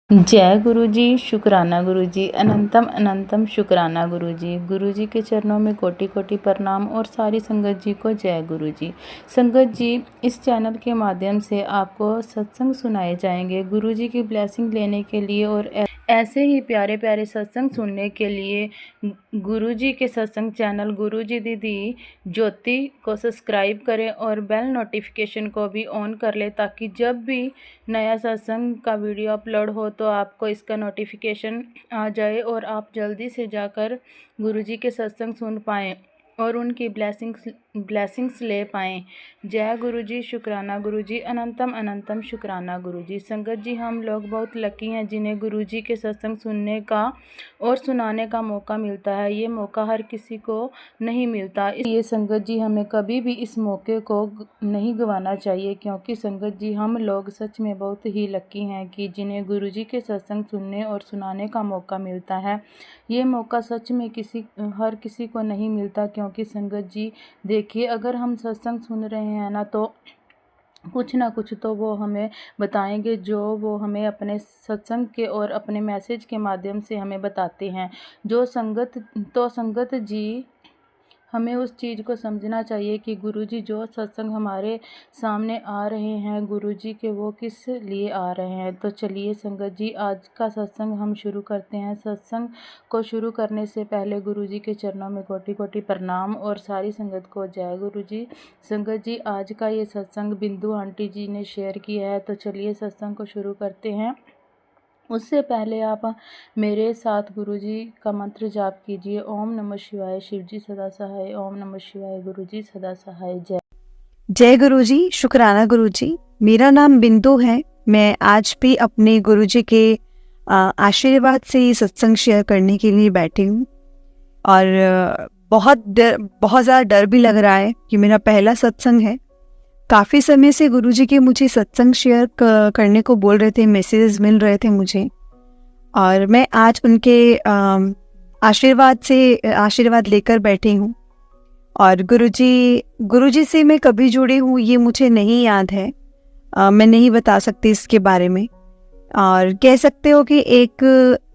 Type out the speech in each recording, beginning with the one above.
जय गुरु जी, शुक्राना गुरु जी, अनंतम अनंतम शुक्राना गुरु जी। गुरु जी के चरणों में कोटि कोटि प्रणाम और सारी संगत जी को जय गुरु जी। संगत जी, इस चैनल के माध्यम से आपको सत्संग सुनाए जाएंगे। गुरु जी की ब्लेसिंग लेने के लिए और ऐसे ही प्यारे प्यारे सत्संग सुनने के लिए गुरु जी के सत्संग चैनल गुरु जी दीदी ज्योति को सब्सक्राइब करें और बेल नोटिफिकेशन को भी ऑन कर लें, ताकि जब भी नया सत्संग का वीडियो अपलोड हो तो आपको इसका नोटिफिकेशन आ जाए और आप जल्दी से जाकर गुरु जी के सत्संग सुन पाएँ और उनकी ब्लेसिंग्स ले पाएँ। जय गुरु जी, शुक्राना गुरु जी, अनंतम अनंतम शुक्राना गुरु जी। संगत जी, हम लोग बहुत लकी हैं जिन्हें गुरु जी के सत्संग सुनने का और सुनाने का मौका मिलता है। ये मौका हर किसी को नहीं मिलता, इसलिए संगत जी हमें कभी भी इस मौके को नहीं गंवाना चाहिए, क्योंकि संगत जी हम लोग सच में बहुत ही लकी हैं कि जिन्हें गुरु जी के सत्संग सुनने और सुनाने का मौका मिलता है। ये मौका सच में हर किसी को नहीं मिलता, क्योंकि संगत जी देखिए, अगर हम सत्संग सुन रहे हैं ना, तो कुछ ना कुछ तो वो हमें बताएंगे, जो वो हमें अपने सत्संग के और अपने मैसेज के माध्यम से हमें बताते हैं। संगत जी हमें उस चीज़ को समझना चाहिए कि गुरुजी जो सत्संग हमारे सामने आ रहे हैं, गुरुजी के वो किस लिए आ रहे हैं। तो चलिए संगत जी, आज का सत्संग हम शुरू करते हैं। सत्संग को शुरू करने से पहले गुरुजी के चरणों में कोटि कोटि प्रणाम और सारी संगत को जय गुरु जी। संगत जी, आज का ये सत्संग बिंदु आंटी जी ने शेयर किया है, तो चलिए सत्संग को शुरू करते हैं। उससे पहले आप मेरे साथ गुरुजी का मंत्र जाप कीजिए। ओम नमः शिवाय, शिवजी सदा सहाय। ओम नमः शिवाय, गुरुजी सदा सहाय। जय गुरुजी, शुक्राना गुरुजी। मेरा नाम बिंदु है। मैं आज भी अपने गुरुजी के आशीर्वाद से सत्संग शेयर करने के लिए बैठी हूँ और बहुत ज़्यादा डर भी लग रहा है कि मेरा पहला सत्संग है। काफ़ी समय से गुरुजी के मुझे सत्संग शेयर करने को बोल रहे थे, मैसेजेस मिल रहे थे मुझे, और मैं आज उनके आशीर्वाद लेकर बैठी हूँ। और गुरुजी से मैं कभी जुड़ी हूँ ये मुझे नहीं याद है, मैं नहीं बता सकती इसके बारे में। और कह सकते हो कि एक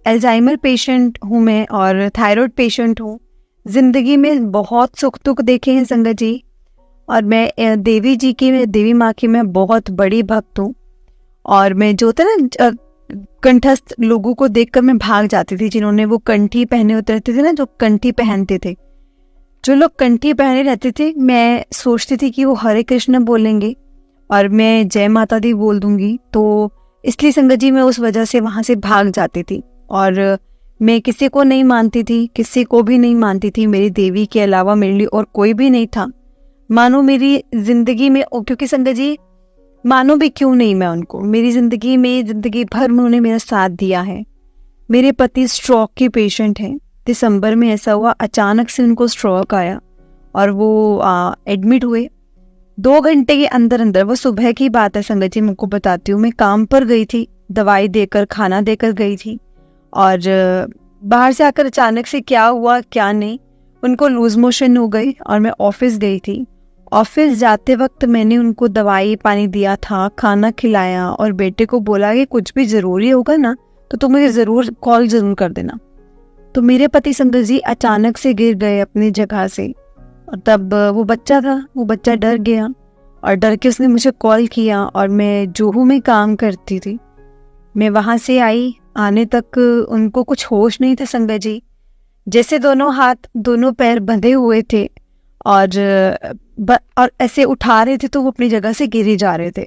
अल्जाइमर पेशेंट हूँ मैं और थायराइड पेशेंट हूँ। ज़िंदगी में बहुत सुख दुख देखे हैं संगत जी, और मैं देवी माँ की मैं बहुत बड़ी भक्त हूँ। और मैं जो था ना, कंठस्थ लोगों को देखकर मैं भाग जाती थी, जिन्होंने वो कंठी पहने होते रहते थे ना, जो कंठी पहनते थे, जो लोग कंठी पहने रहते थे, मैं सोचती थी कि वो हरे कृष्ण बोलेंगे और मैं जय माता दी बोल दूंगी। तो इसलिए संगत जी मैं उस वजह से वहाँ से भाग जाती थी और मैं किसी को नहीं मानती थी, किसी को भी नहीं मानती थी। मेरी देवी के अलावा मेरे लिए और कोई भी नहीं था। मानो मेरी ज़िंदगी में, क्योंकि संगत जी मानो भी क्यों नहीं मैं उनको, मेरी ज़िंदगी भर में उन्होंने मेरा साथ दिया है। मेरे पति स्ट्रोक के पेशेंट हैं। दिसंबर में ऐसा हुआ, अचानक से उनको स्ट्रोक आया और वो एडमिट हुए। 2 घंटे के अंदर, वो सुबह की बात है संगत जी, मैं आपको बताती हूँ। मैं काम पर गई थी, दवाई देकर खाना देकर गई थी, और बाहर से आकर अचानक से क्या हुआ क्या नहीं, उनको लूज मोशन हो गई और मैं ऑफिस गई थी। ऑफिस जाते वक्त मैंने उनको दवाई पानी दिया था, खाना खिलाया और बेटे को बोला कि कुछ भी ज़रूरी होगा ना तो तुम मुझे ज़रूर कॉल ज़रूर कर देना। तो मेरे पति संगत जी अचानक से गिर गए अपनी जगह से, और तब वो बच्चा डर गया और डर के उसने मुझे कॉल किया। और मैं जोहू में काम करती थी, मैं वहाँ से आई, आने तक उनको कुछ होश नहीं थे संगत जी। जैसे दोनों हाथ दोनों पैर बंधे हुए थे और ऐसे उठा रहे थे, तो वो अपनी जगह से गिर ही जा रहे थे।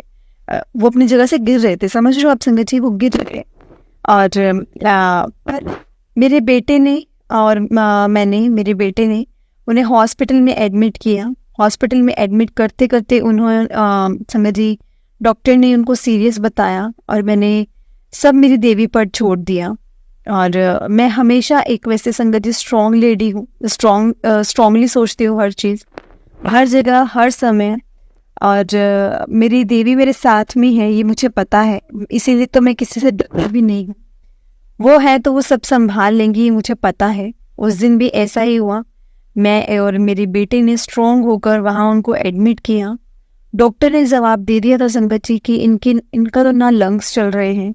वो अपनी जगह से गिर रहे थे, समझ रहे हो आप संगत जी, वो गिर रहे। और मेरे बेटे ने और मेरे बेटे ने उन्हें हॉस्पिटल में एडमिट किया। हॉस्पिटल में एडमिट करते करते उन्होंने संगत जी डॉक्टर ने उनको सीरियस बताया और मैंने सब मेरी देवी पर छोड़ दिया। और मैं हमेशा एक वैसे संगत जी स्ट्रॉन्ग लेडी हूँ, स्ट्रॉन्गली सोचती हूँ हर चीज़, हर जगह, हर समय। और मेरी देवी मेरे साथ में है, ये मुझे पता है, इसीलिए तो मैं किसी से डरती भी नहीं हूँ। वो है तो वो सब संभाल लेंगी, मुझे पता है। उस दिन भी ऐसा ही हुआ। मैं और मेरे बेटे ने स्ट्रॉन्ग होकर वहाँ उनको एडमिट किया। डॉक्टर ने जवाब दे दिया था संगत जी कि इनका तो ना लंग्स चल रहे हैं,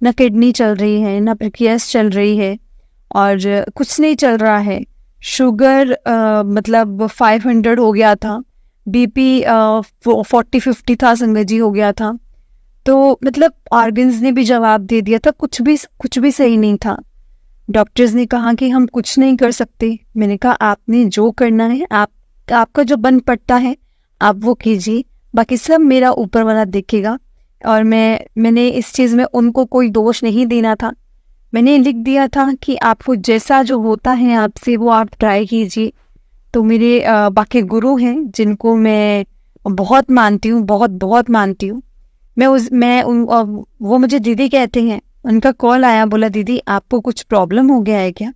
ना किडनी चल रही है, ना पैंक्रियास चल रही है, और कुछ नहीं चल रहा है। शुगर मतलब 500 हो गया था, बीपी 40-50 था, संगत जी, हो गया था। तो मतलब ऑर्गन्स ने भी जवाब दे दिया था, कुछ भी सही नहीं था। डॉक्टर्स ने कहा कि हम कुछ नहीं कर सकते। मैंने कहा आपने जो करना है, आपका जो बन पड़ता है आप वो कीजिए, बाकी सब मेरा ऊपर वाला देखेगा। और मैंने इस चीज़ में उनको कोई दोष नहीं देना था। मैंने लिख दिया था कि आपको जैसा जो होता है आपसे वो आप ट्राई कीजिए। तो मेरे बाकी गुरु हैं जिनको मैं बहुत मानती हूँ, बहुत बहुत मानती हूँ। वो मुझे दीदी कहते हैं। उनका कॉल आया, बोला दीदी आपको कुछ प्रॉब्लम हो गया है क्या?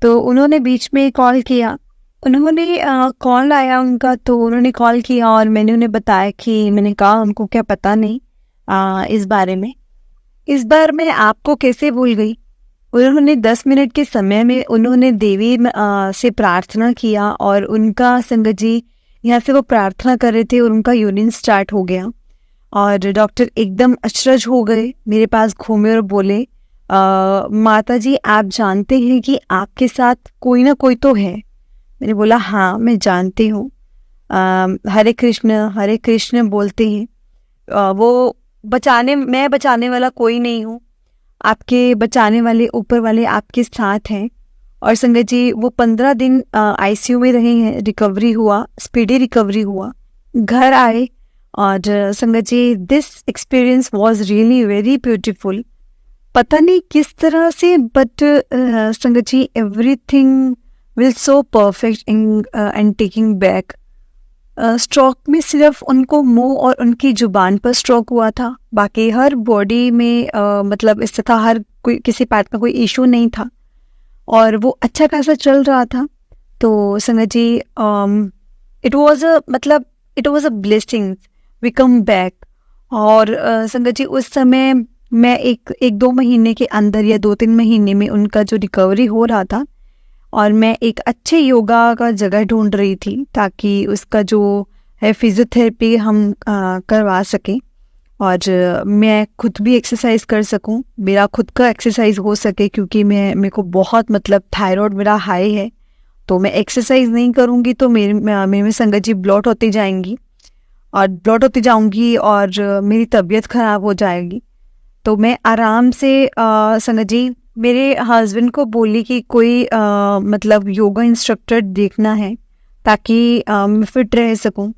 तो उन्होंने बीच में कॉल किया। कॉल आया उनका, तो उन्होंने कॉल किया और मैंने उन्हें बताया कि मैंने कहा उनको क्या पता नहीं इस बारे में। इस बार मैं आपको कैसे भूल गई। उन्होंने 10 मिनट के समय में उन्होंने देवी से प्रार्थना किया, और उनका संगत जी यहाँ से वो प्रार्थना कर रहे थे और उनका यूरिन स्टार्ट हो गया। और डॉक्टर एकदम अचरज हो गए, मेरे पास घूमे और बोले माता जी आप जानते हैं कि आपके साथ कोई ना कोई तो है। मैंने बोला हाँ मैं जानती हूँ। हरे कृष्ण बोलते हैं। मैं बचाने वाला कोई नहीं हूँ, आपके बचाने वाले ऊपर वाले आपके साथ हैं। और संगत जी वो 15 दिन आईसीयू में रहे हैं, रिकवरी हुआ, स्पीडी रिकवरी हुआ, घर आए। और Sangat ji this experience was really very beautiful. पता नहीं किस तरह से, but Sangat ji everything will so perfect in and taking back. Stroke में सिर्फ उनको मुंह और उनकी जुबान पर स्ट्रोक हुआ था, बाकी हर बॉडी में मतलब इस तरह हर कोई किसी पार्ट में कोई इशू नहीं था, और वो अच्छा खासा चल रहा था। तो Sangat ji it was a blessing, we come back. और संगत जी उस समय मैं एक 2 महीने के अंदर या 2-3 महीने में उनका जो रिकवरी हो रहा था, और मैं एक अच्छे योगा का जगह ढूंढ रही थी ताकि उसका जो है फिजियोथेरेपी हम करवा सकें, और मैं खुद भी एक्सरसाइज कर सकूं, मेरा खुद का एक्सरसाइज हो सके, क्योंकि मेरे को बहुत मतलब थायराइड मेरा हाई है। तो मैं एक्सरसाइज नहीं करूंगी तो मेरे में संगत जी ब्लॉट होती जाएंगी और मेरी तबीयत ख़राब हो जाएगी। तो मैं आराम से संगत जी मेरे हस्बैंड को बोली कि कोई मतलब योगा इंस्ट्रक्टर देखना है ताकि मैं फिट रह सकूं।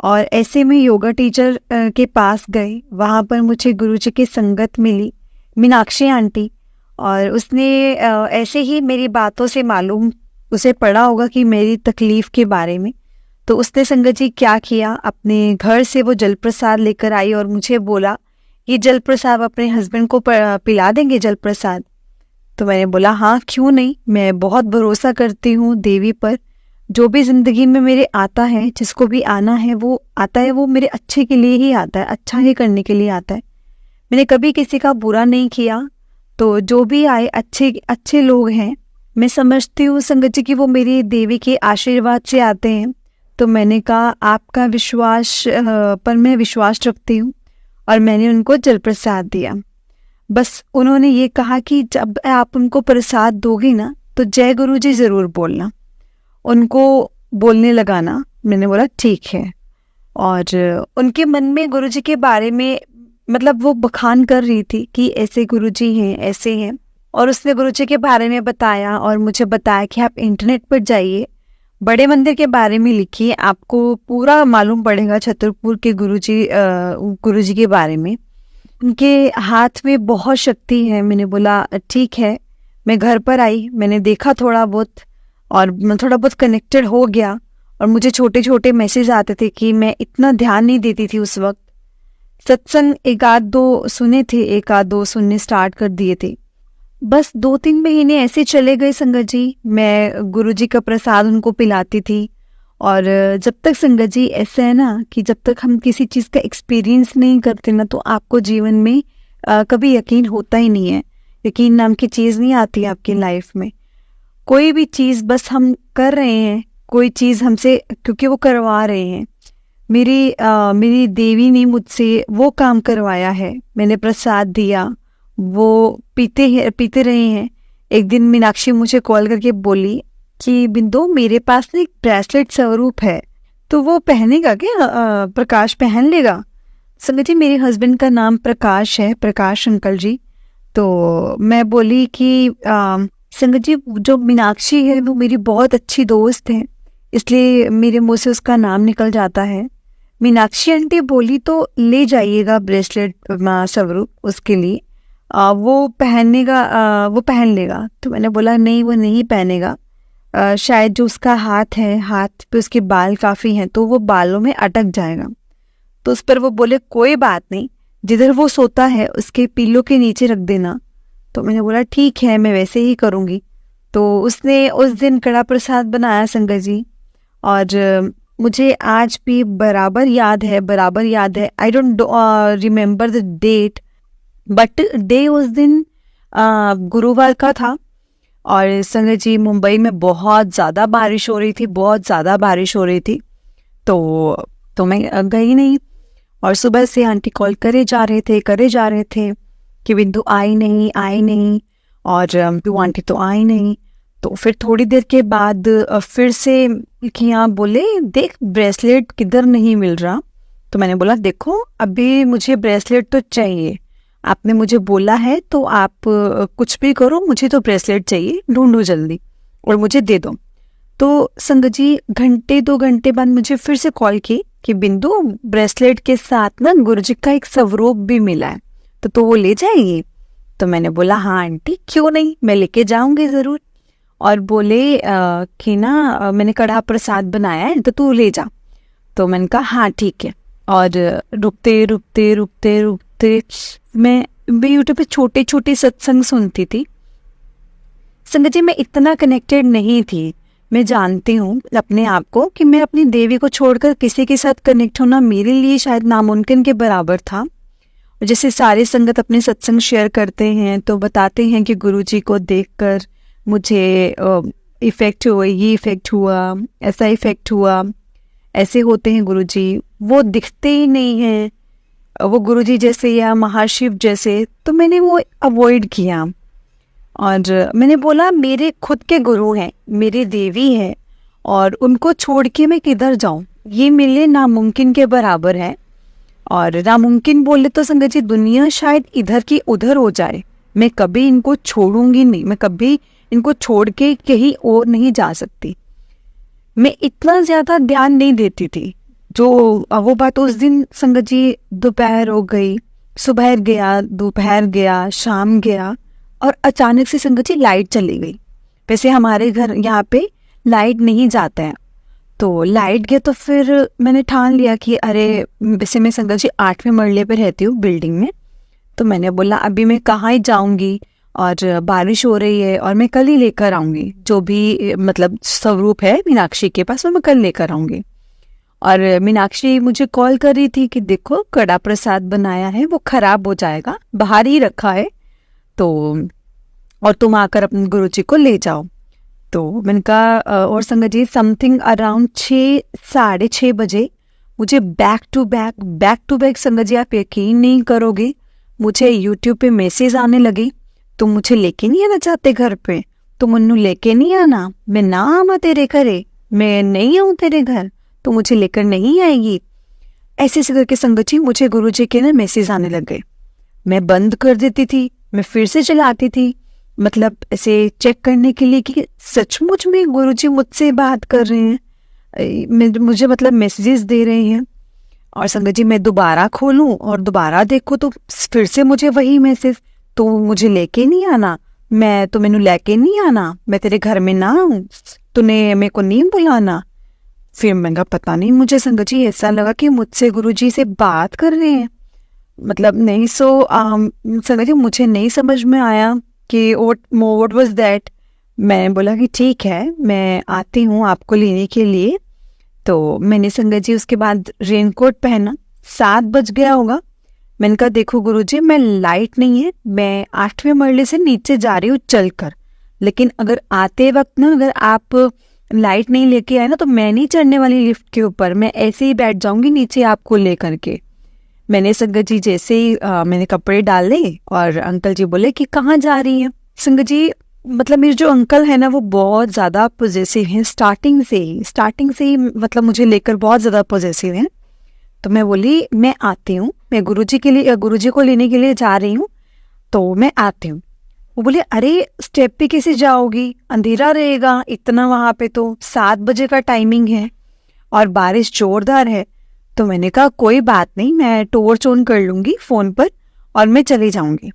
और ऐसे में योगा टीचर के पास गए, वहाँ पर मुझे गुरुजी की संगत मिली, मीनाक्षी आंटी। और उसने ऐसे ही मेरी बातों से मालूम उसे पड़ा होगा कि मेरी तकलीफ़ के बारे में। तो उसने संगत जी क्या किया, अपने घर से वो जल प्रसाद लेकर आई और मुझे बोला ये जल प्रसाद अपने हस्बैंड को पिला देंगे जल प्रसाद। तो मैंने बोला हाँ क्यों नहीं, मैं बहुत भरोसा करती हूँ देवी पर। जो भी ज़िंदगी में मेरे आता है, जिसको भी आना है वो आता है, वो मेरे अच्छे के लिए ही आता है, अच्छा ही करने के लिए आता है। मैंने कभी किसी का बुरा नहीं किया। तो जो भी आए अच्छे लोग हैं। मैं समझती हूँ संगत जी कि वो मेरी देवी के आशीर्वाद से आते हैं। तो मैंने कहा आपका विश्वास पर मैं विश्वास रखती हूँ, और मैंने उनको जल प्रसाद दिया। बस उन्होंने ये कहा कि जब आप उनको प्रसाद दोगे ना तो जय गुरु जी ज़रूर बोलना, उनको बोलने लगाना। मैंने बोला ठीक है। और उनके मन में गुरु जी के बारे में मतलब वो बखान कर रही थी कि ऐसे गुरु जी हैं, ऐसे हैं। और उसने गुरु जी के बारे में बताया और मुझे बताया कि आप इंटरनेट पर जाइए, बड़े मंदिर के बारे में लिखिए, आपको पूरा मालूम पड़ेगा छतरपुर के गुरु जी के बारे में। उनके हाथ में बहुत शक्ति है। मैंने बोला ठीक है। मैं घर पर आई, मैंने देखा थोड़ा बहुत, और मैं थोड़ा बहुत कनेक्टेड हो गया। और मुझे छोटे छोटे मैसेज आते थे कि मैं इतना ध्यान नहीं देती थी उस वक्त। सत्संग एक आध दो सुनने स्टार्ट कर दिए थे। बस 2-3 महीने ऐसे चले गए संगत जी। मैं गुरुजी का प्रसाद उनको पिलाती थी। और जब तक संगत जी ऐसा है ना कि जब तक हम किसी चीज़ का एक्सपीरियंस नहीं करते ना तो आपको जीवन में कभी यकीन होता ही नहीं है। यकीन नाम की चीज़ नहीं आती आपकी लाइफ में। कोई भी चीज़ बस हम कर रहे हैं, कोई चीज़ हमसे क्योंकि वो करवा रहे हैं। मेरी देवी ने मुझसे वो काम करवाया है। मैंने प्रसाद दिया वो पीते रहे हैं। एक दिन मीनाक्षी मुझे कॉल करके बोली कि बिंदु, मेरे पास ना एक ब्रेसलेट स्वरूप है, तो वो पहनेगा क्या? प्रकाश पहन लेगा। संगत जी, मेरे हस्बैंड का नाम प्रकाश है, प्रकाश अंकल जी। तो मैं बोली कि संगत जी, जो मीनाक्षी है वो मेरी बहुत अच्छी दोस्त है, इसलिए मेरे मुंह से उसका नाम निकल जाता है। मीनाक्षी आंटी बोली तो ले जाइएगा ब्रेसलेट स्वरूप उसके लिए, वो पहनेगा, वो पहन लेगा। तो मैंने बोला नहीं, वो नहीं पहनेगा। शायद जो उसका हाथ है, हाथ पे उसके बाल काफ़ी हैं, तो वो बालों में अटक जाएगा। तो उस पर वो बोले कोई बात नहीं, जिधर वो सोता है उसके पिल्लों के नीचे रख देना। तो मैंने बोला ठीक है, मैं वैसे ही करूँगी। तो उसने उस दिन कड़ा प्रसाद बनाया संगत जी, और मुझे आज भी बराबर याद है। I don't remember the date, but day उस दिन गुरुवार का था। और संगत जी, मुंबई में बहुत ज़्यादा बारिश हो रही थी। तो मैं गई नहीं। और सुबह से आंटी कॉल करे जा रहे थे कि बिंदु आई नहीं, और बिंदु आंटी तो आई नहीं। तो फिर थोड़ी देर के बाद फिर से कि यहाँ बोले, देख ब्रेसलेट किधर नहीं मिल रहा। तो मैंने बोला देखो, अभी मुझे ब्रेसलेट तो चाहिए, आपने मुझे बोला है तो आप कुछ भी करो, मुझे तो ब्रेसलेट चाहिए, ढूंढो जल्दी और मुझे दे दो। तो संगत जी, घंटे 2 घंटे बाद मुझे फिर से कॉल की कि बिंदु, ब्रेसलेट के साथ ना गुरुजी का एक स्वरूप भी मिला है, तो वो ले जाएगी। तो मैंने बोला हाँ आंटी, क्यों नहीं, मैं लेके जाऊंगी ज़रूर। और बोले कि ना मैंने कड़ा प्रसाद बनाया है, तो तू ले जा। तो मैंने कहा हाँ ठीक है। और रुकते मैं यूट्यूब पे छोटे छोटे सत्संग सुनती थी। संगत जी, मैं इतना कनेक्टेड नहीं थी। मैं जानती हूँ अपने आप को कि मैं अपनी देवी को छोड़कर किसी के साथ कनेक्ट होना मेरे लिए शायद नामुमकिन के बराबर था। जैसे सारे संगत अपने सत्संग शेयर करते हैं तो बताते हैं कि गुरुजी को देखकर मुझे इफ़ेक्ट हुआ, ये इफ़ेक्ट हुआ, ऐसा इफ़ेक्ट हुआ, ऐसे होते हैं गुरुजी, वो दिखते ही नहीं हैं, वो गुरुजी जैसे या महाशिव जैसे। तो मैंने वो अवॉइड किया और मैंने बोला मेरे खुद के गुरु हैं, मेरी देवी है, और उनको छोड़ के मैं किधर जाऊं, ये मेरे लिए नामुमकिन के बराबर है। और नामुमकिन बोले तो संगत जी, दुनिया शायद इधर की उधर हो जाए, मैं कभी इनको छोड़ूंगी नहीं, मैं कभी इनको छोड़ के कहीं और नहीं जा सकती। मैं इतना ज़्यादा ध्यान नहीं देती थी। जो वो बात उस दिन संगत जी, दोपहर हो गई, सुबह गया, दोपहर गया, शाम गया, और अचानक से संगत जी लाइट चली गई। वैसे हमारे घर यहाँ पे लाइट नहीं जाता है, तो लाइट गया तो फिर मैंने ठान लिया कि अरे, वैसे मैं संगत जी 8वें मरले पे रहती हूँ बिल्डिंग में। तो मैंने बोला अभी मैं कहाँ ही जाऊँगी, और बारिश हो रही है, और मैं कल ही लेकर आऊँगी जो भी मतलब स्वरूप है मीनाक्षी के पास, वो मैं कल लेकर आऊँगी। और मीनाक्षी मुझे कॉल कर रही थी कि देखो कड़ा प्रसाद बनाया है, वो खराब हो जाएगा, बाहर ही रखा है, तो और तुम आकर अपने गुरुजी को ले जाओ। तो मैंने कहा और संगत जी, समथिंग अराउंड 6-6:30 बजे मुझे बैक टू बैक संगत जी, आप यकीन नहीं करोगे, मुझे यूट्यूब पे मैसेज आने लगे, तुम मुझे लेके नहीं आना चाहते घर पे, तुम मन्नू लेके नहीं आना, मैं ना आवा तेरे घरे, मैं नहीं आऊँ तेरे घर, तो मुझे लेकर नहीं आएगी। ऐसे ऐसे करके संगत जी मुझे गुरुजी के ना मैसेज आने लग गए। मैं बंद कर देती थी, मैं फिर से चलाती थी, मतलब ऐसे चेक करने के लिए कि सचमुच में गुरुजी मुझसे बात कर रहे हैं, मुझे मतलब मैसेजेस दे रहे हैं। और संगत जी, मैं दोबारा खोलूं और दोबारा देखूं तो फिर से मुझे वही मैसेज, तो मुझे लेके नहीं आना, मैं तो मैनू लेके नहीं आना, मैं तेरे घर में ना आऊं, तूने मेरे को नहीं बुलाना। फिर मैंने कहा पता नहीं, मुझे संगत जी ऐसा लगा कि मुझसे गुरुजी से बात कर रहे हैं, मतलब नहीं। संगत जी, मुझे नहीं समझ में आया कि what was that। मैं बोला कि ठीक है, मैं आती हूँ आपको लेने के लिए। तो मैंने संगत जी उसके बाद रेनकोट पहना, 7 बज गया होगा। मैंने कहा देखो गुरुजी, मैं लाइट नहीं है, मैं 8वें मरले से नीचे जा रही हूँ चलकर, लेकिन अगर आते वक्त ना, अगर आप लाइट नहीं लेके आए ना, तो मैं नहीं चढ़ने वाली लिफ्ट के ऊपर, मैं ऐसे ही बैठ जाऊंगी नीचे आपको ले करके। मैंने संगत जी जैसे ही मैंने कपड़े डाले और अंकल जी बोले कि कहाँ जा रही हैं। संगत जी मतलब मेरे जो अंकल है ना वो बहुत ज़्यादा पॉजेसिव हैं, स्टार्टिंग से ही मतलब मुझे लेकर बहुत ज़्यादा पॉजेसिव हैं। तो मैं बोली मैं आती हूँ, मैं गुरुजी को लेने के लिए जा रही हूँ, तो मैं आती हूँ। वो बोले अरे स्टेप पे कैसे जाओगी, अंधेरा रहेगा इतना, वहाँ पे तो 7 बजे का टाइमिंग है और बारिश जोरदार है। तो मैंने कहा कोई बात नहीं, मैं टॉर्च ऑन कर लूंगी फ़ोन पर और मैं चली जाऊंगी।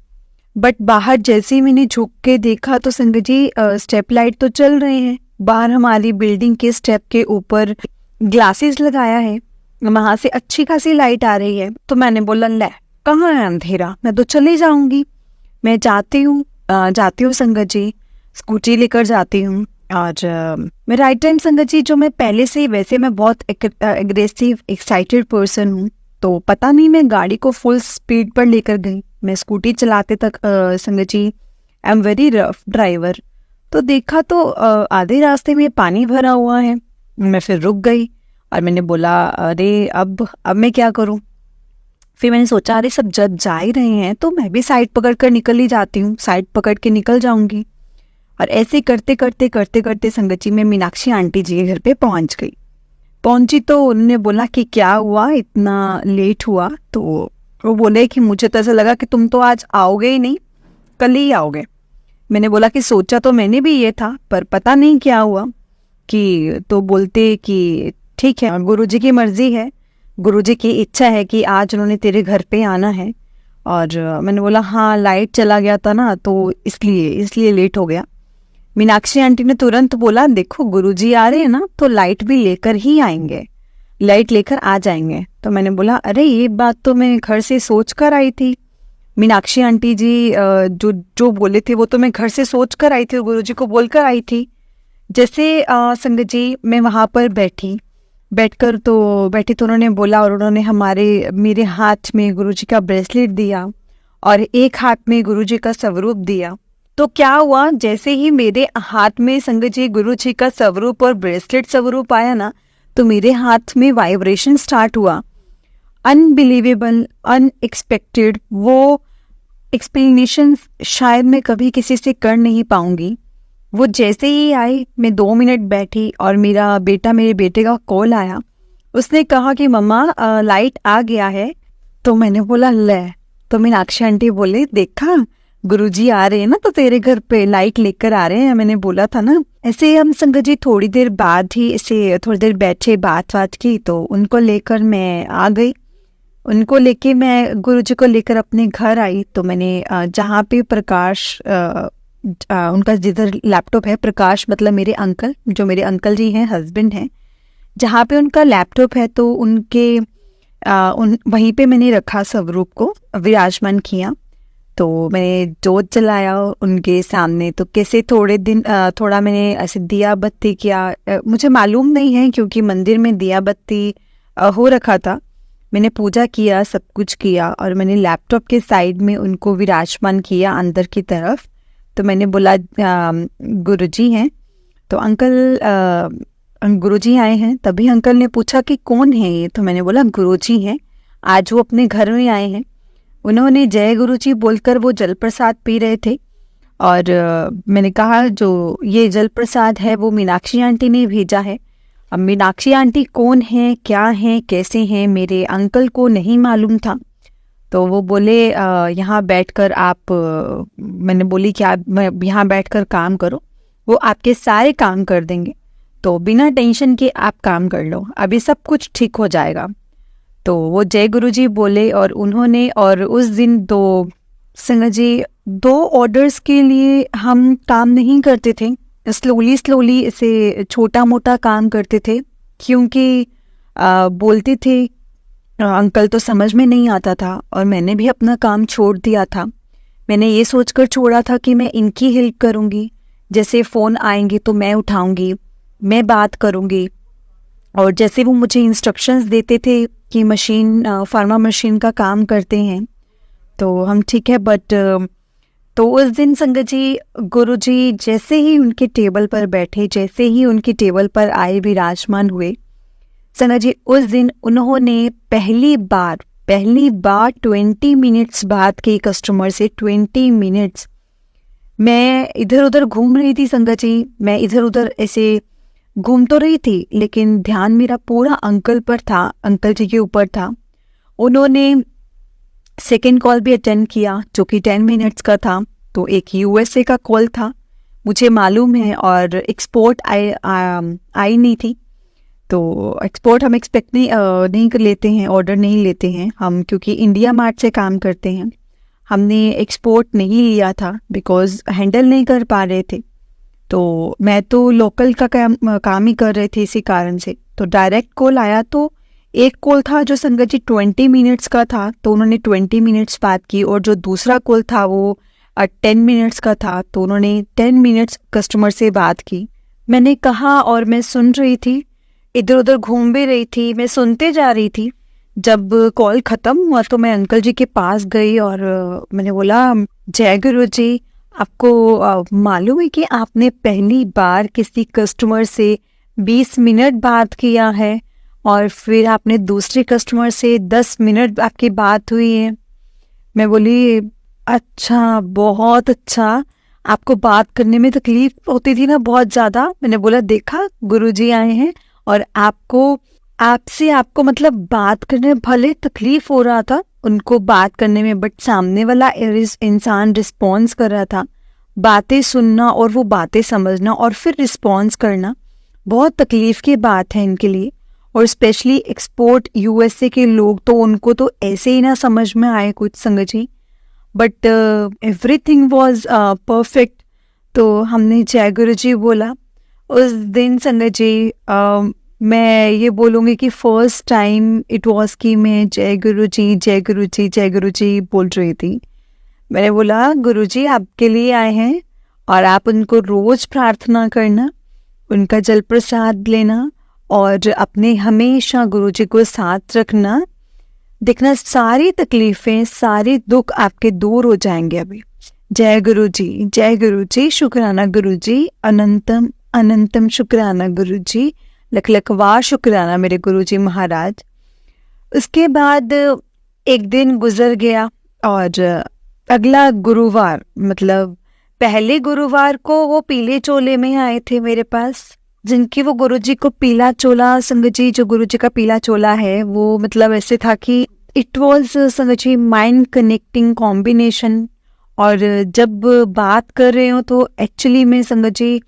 बट बाहर जैसे ही मैंने झुक के देखा तो संगत जी स्टेप लाइट तो चल रहे हैं, बाहर हमारी बिल्डिंग के स्टेप के ऊपर ग्लासेस लगाया है, वहां से अच्छी खासी लाइट आ रही है। तो मैंने बोला ले कहाँ है अंधेरा, मैं तो चली जाऊंगी। मैं जाती हूँ संगत जी, स्कूटी लेकर जाती हूँ और मैं राइट टाइम संगत जी, जो मैं पहले से ही वैसे मैं बहुत एग्रेसिव एक्साइटेड पर्सन हूँ, तो पता नहीं मैं गाड़ी को फुल स्पीड पर लेकर गई। मैं स्कूटी चलाते तक Sangat ji I am very rough driver, तो देखा तो आधे रास्ते में पानी भरा हुआ है। मैं फिर रुक गई और मैंने बोला अरे अब मैं क्या करूँ। फिर मैंने सोचा अरे सब जब जा ही रहे हैं तो मैं भी साइड पकड़ कर निकल ही जाती हूँ, साइड पकड़ के निकल जाऊंगी। और ऐसे करते करते संगत जी मैं मीनाक्षी आंटी जी के घर पे पहुंची तो उन्होंने बोला कि क्या हुआ इतना लेट हुआ। तो वो बोले कि मुझे तो ऐसा लगा कि तुम तो आज आओगे ही नहीं, कल ही आओगे। मैंने बोला कि सोचा तो मैंने भी ये था पर पता नहीं क्या हुआ। कि तो बोलते कि ठीक है गुरुजी की मर्जी है, गुरुजी की इच्छा है कि आज उन्होंने तेरे घर पे आना है। और मैंने बोला हाँ लाइट चला गया था ना तो इसलिए लेट हो गया। मीनाक्षी आंटी ने तुरंत बोला देखो गुरुजी आ रहे हैं ना तो लाइट भी लेकर ही आएंगे, लाइट लेकर आ जाएंगे। तो मैंने बोला अरे ये बात तो मैं घर से सोच कर आई थी, मीनाक्षी आंटी जी जो बोले थे वो तो मैं घर से सोच कर आई थी, गुरुजी को बोल कर आई थी। जैसे संगत जी मैं वहाँ पर बैठी तो उन्होंने बोला और उन्होंने मेरे हाथ में गुरुजी का ब्रेसलेट दिया और एक हाथ में गुरुजी का स्वरूप दिया। तो क्या हुआ, जैसे ही मेरे हाथ में संगत जी गुरुजी का स्वरूप और ब्रेसलेट स्वरूप आया ना तो मेरे हाथ में वाइब्रेशन स्टार्ट हुआ। अनबिलीवेबल, अनएक्सपेक्टेड, वो एक्सप्लेनेशन शायद मैं कभी किसी से कर नहीं पाऊंगी। वो जैसे ही आई मैं 2 मिनट बैठी और मेरे बेटे का कॉल आया। उसने कहा कि मम्मा लाइट आ गया है। तो मैंने बोला ले। तो मीनाक्षी आंटी बोले देखा गुरुजी आ रहे हैं ना तो तेरे घर पे लाइट लेकर आ रहे हैं, मैंने बोला था ना। ऐसे हम संगत जी थोड़ी देर बैठे बात की तो उनको लेकर मैं आ गई। उनको लेके मैं गुरुजी को लेकर अपने घर आई। तो मैंने जहाँ पे प्रकाश उनका जिधर लैपटॉप है, प्रकाश मतलब मेरे अंकल, जो मेरे अंकल जी हैं, हस्बैंड हैं, जहाँ पे उनका लैपटॉप है तो वहीं पे मैंने रखा स्वरूप को विराजमान किया। तो मैंने जोत जलाया उनके सामने। तो कैसे थोड़ा मैंने ऐसे दिया बत्ती किया, मुझे मालूम नहीं है क्योंकि मंदिर में दिया बत्ती हो रखा था। मैंने पूजा किया, सब कुछ किया और मैंने लैपटॉप के साइड में उनको विराजमान किया अंदर की तरफ। तो मैंने बोला गुरुजी हैं। तो अंकल गुरुजी आए हैं। तभी अंकल ने पूछा कि कौन है ये। तो मैंने बोला गुरुजी हैं, आज वो अपने घर में आए हैं। उन्होंने जय गुरुजी बोलकर वो जल प्रसाद पी रहे थे और मैंने कहा जो ये जल प्रसाद है वो मीनाक्षी आंटी ने भेजा है। अब मीनाक्षी आंटी कौन है, क्या है, कैसे हैं, मेरे अंकल को नहीं मालूम था। तो वो बोले यहाँ बैठकर आप मैंने बोली कि आप यहाँ बैठकर काम करो, वो आपके सारे काम कर देंगे, तो बिना टेंशन के आप काम कर लो, अभी सब कुछ ठीक हो जाएगा। तो वो जय गुरुजी बोले और उन्होंने, और उस दिन संगत जी 2 ऑर्डर्स के लिए हम काम नहीं करते थे, स्लोली इसे छोटा मोटा काम करते थे क्योंकि बोलते थे अंकल तो समझ में नहीं आता था और मैंने भी अपना काम छोड़ दिया था। मैंने ये सोचकर छोड़ा था कि मैं इनकी हेल्प करूँगी, जैसे फ़ोन आएंगे तो मैं उठाऊँगी, मैं बात करूँगी। और जैसे वो मुझे इंस्ट्रक्शंस देते थे कि फार्मा मशीन का काम करते हैं तो हम ठीक है। बट तो उस दिन संगत जी गुरुजी जैसे ही उनके टेबल पर बैठे, जैसे ही उनकी टेबल पर आए विराजमान हुए, संगत जी उस दिन उन्होंने पहली बार पहली बार 20 मिनट्स बात की कस्टमर से, 20 मिनट्स। मैं इधर उधर घूम रही थी संगत जी, मैं इधर उधर ऐसे घूम तो रही थी, लेकिन ध्यान मेरा पूरा अंकल पर था, अंकल जी के ऊपर था। उन्होंने सेकेंड कॉल भी अटेंड किया जो कि 10 मिनट्स का था। तो एक यूएसए का कॉल था, मुझे मालूम है, और एक्सपोर्ट आई नहीं थी। तो एक्सपोर्ट हम एक्सपेक्ट नहीं कर लेते हैं, ऑर्डर नहीं लेते हैं हम, क्योंकि इंडिया मार्ट से काम करते हैं। हमने एक्सपोर्ट नहीं लिया था बिकॉज हैंडल नहीं कर पा रहे थे। तो मैं तो लोकल का काम ही कर रहे थे, इसी कारण से। तो डायरेक्ट कॉल आया, तो एक कॉल था जो संगत जी 20 मिनट्स का था, तो उन्होंने 20 मिनट्स बात की। और जो दूसरा कॉल था वो 10 मिनट्स का था, तो उन्होंने 10 मिनट्स कस्टमर से बात की। मैंने कहा और मैं सुन रही थी, इधर उधर घूम भी रही थी, मैं सुनते जा रही थी। जब कॉल ख़त्म हुआ तो मैं अंकल जी के पास गई और मैंने बोला, जय गुरु जी, आपको मालूम है कि आपने पहली बार किसी कस्टमर से 20 मिनट बात किया है और फिर आपने दूसरे कस्टमर से 10 मिनट आपकी बात हुई है। मैं बोली, अच्छा, बहुत अच्छा। आपको बात करने में तकलीफ होती थी ना बहुत ज़्यादा। मैंने बोला, देखा, गुरुजी आए हैं और आपको मतलब बात करने में भले तकलीफ हो रहा था उनको बात करने में, बट सामने वाला इंसान रिस्पॉन्स कर रहा था। बातें सुनना और वो बातें समझना और फिर रिस्पॉन्स करना बहुत तकलीफ की बात है इनके लिए। और स्पेशली एक्सपोर्ट यूएसए के लोग, तो उनको तो ऐसे ही ना समझ में आए कुछ संगत जी, बट एवरीथिंग वाज परफेक्ट। तो हमने जय गुरु जी बोला उस दिन संगत जी। मैं ये बोलूँगी कि फर्स्ट टाइम इट वाज कि मैं जय गुरु जी, जय गुरु जी, जय गुरु जी बोल रही थी। मैंने बोला, गुरु जी आपके लिए आए हैं और आप उनको रोज़ प्रार्थना करना, उनका जल प्रसाद लेना और अपने हमेशा गुरु जी को साथ रखना। देखना, सारी तकलीफ़ें, सारे दुख आपके दूर हो जाएंगे अभी। जय गुरु जी, जय गुरु जी, शुक्राना गुरु जी, अनंतम अनंतम शुक्राना गुरु जी, लख लखवार शुक्राना मेरे गुरु जी महाराज। उसके बाद एक दिन गुजर गया और अगला गुरुवार, मतलब पहले गुरुवार को वो पीले चोले में आए थे मेरे पास, जिनकी वो गुरुजी को पीला चोला, संगत जी जो गुरुजी का पीला चोला है वो मतलब ऐसे था कि इट वाज संगत जी माइंड कनेक्टिंग कॉम्बिनेशन। और जब बात कर रहे हो तो एक्चुअली में संगत जी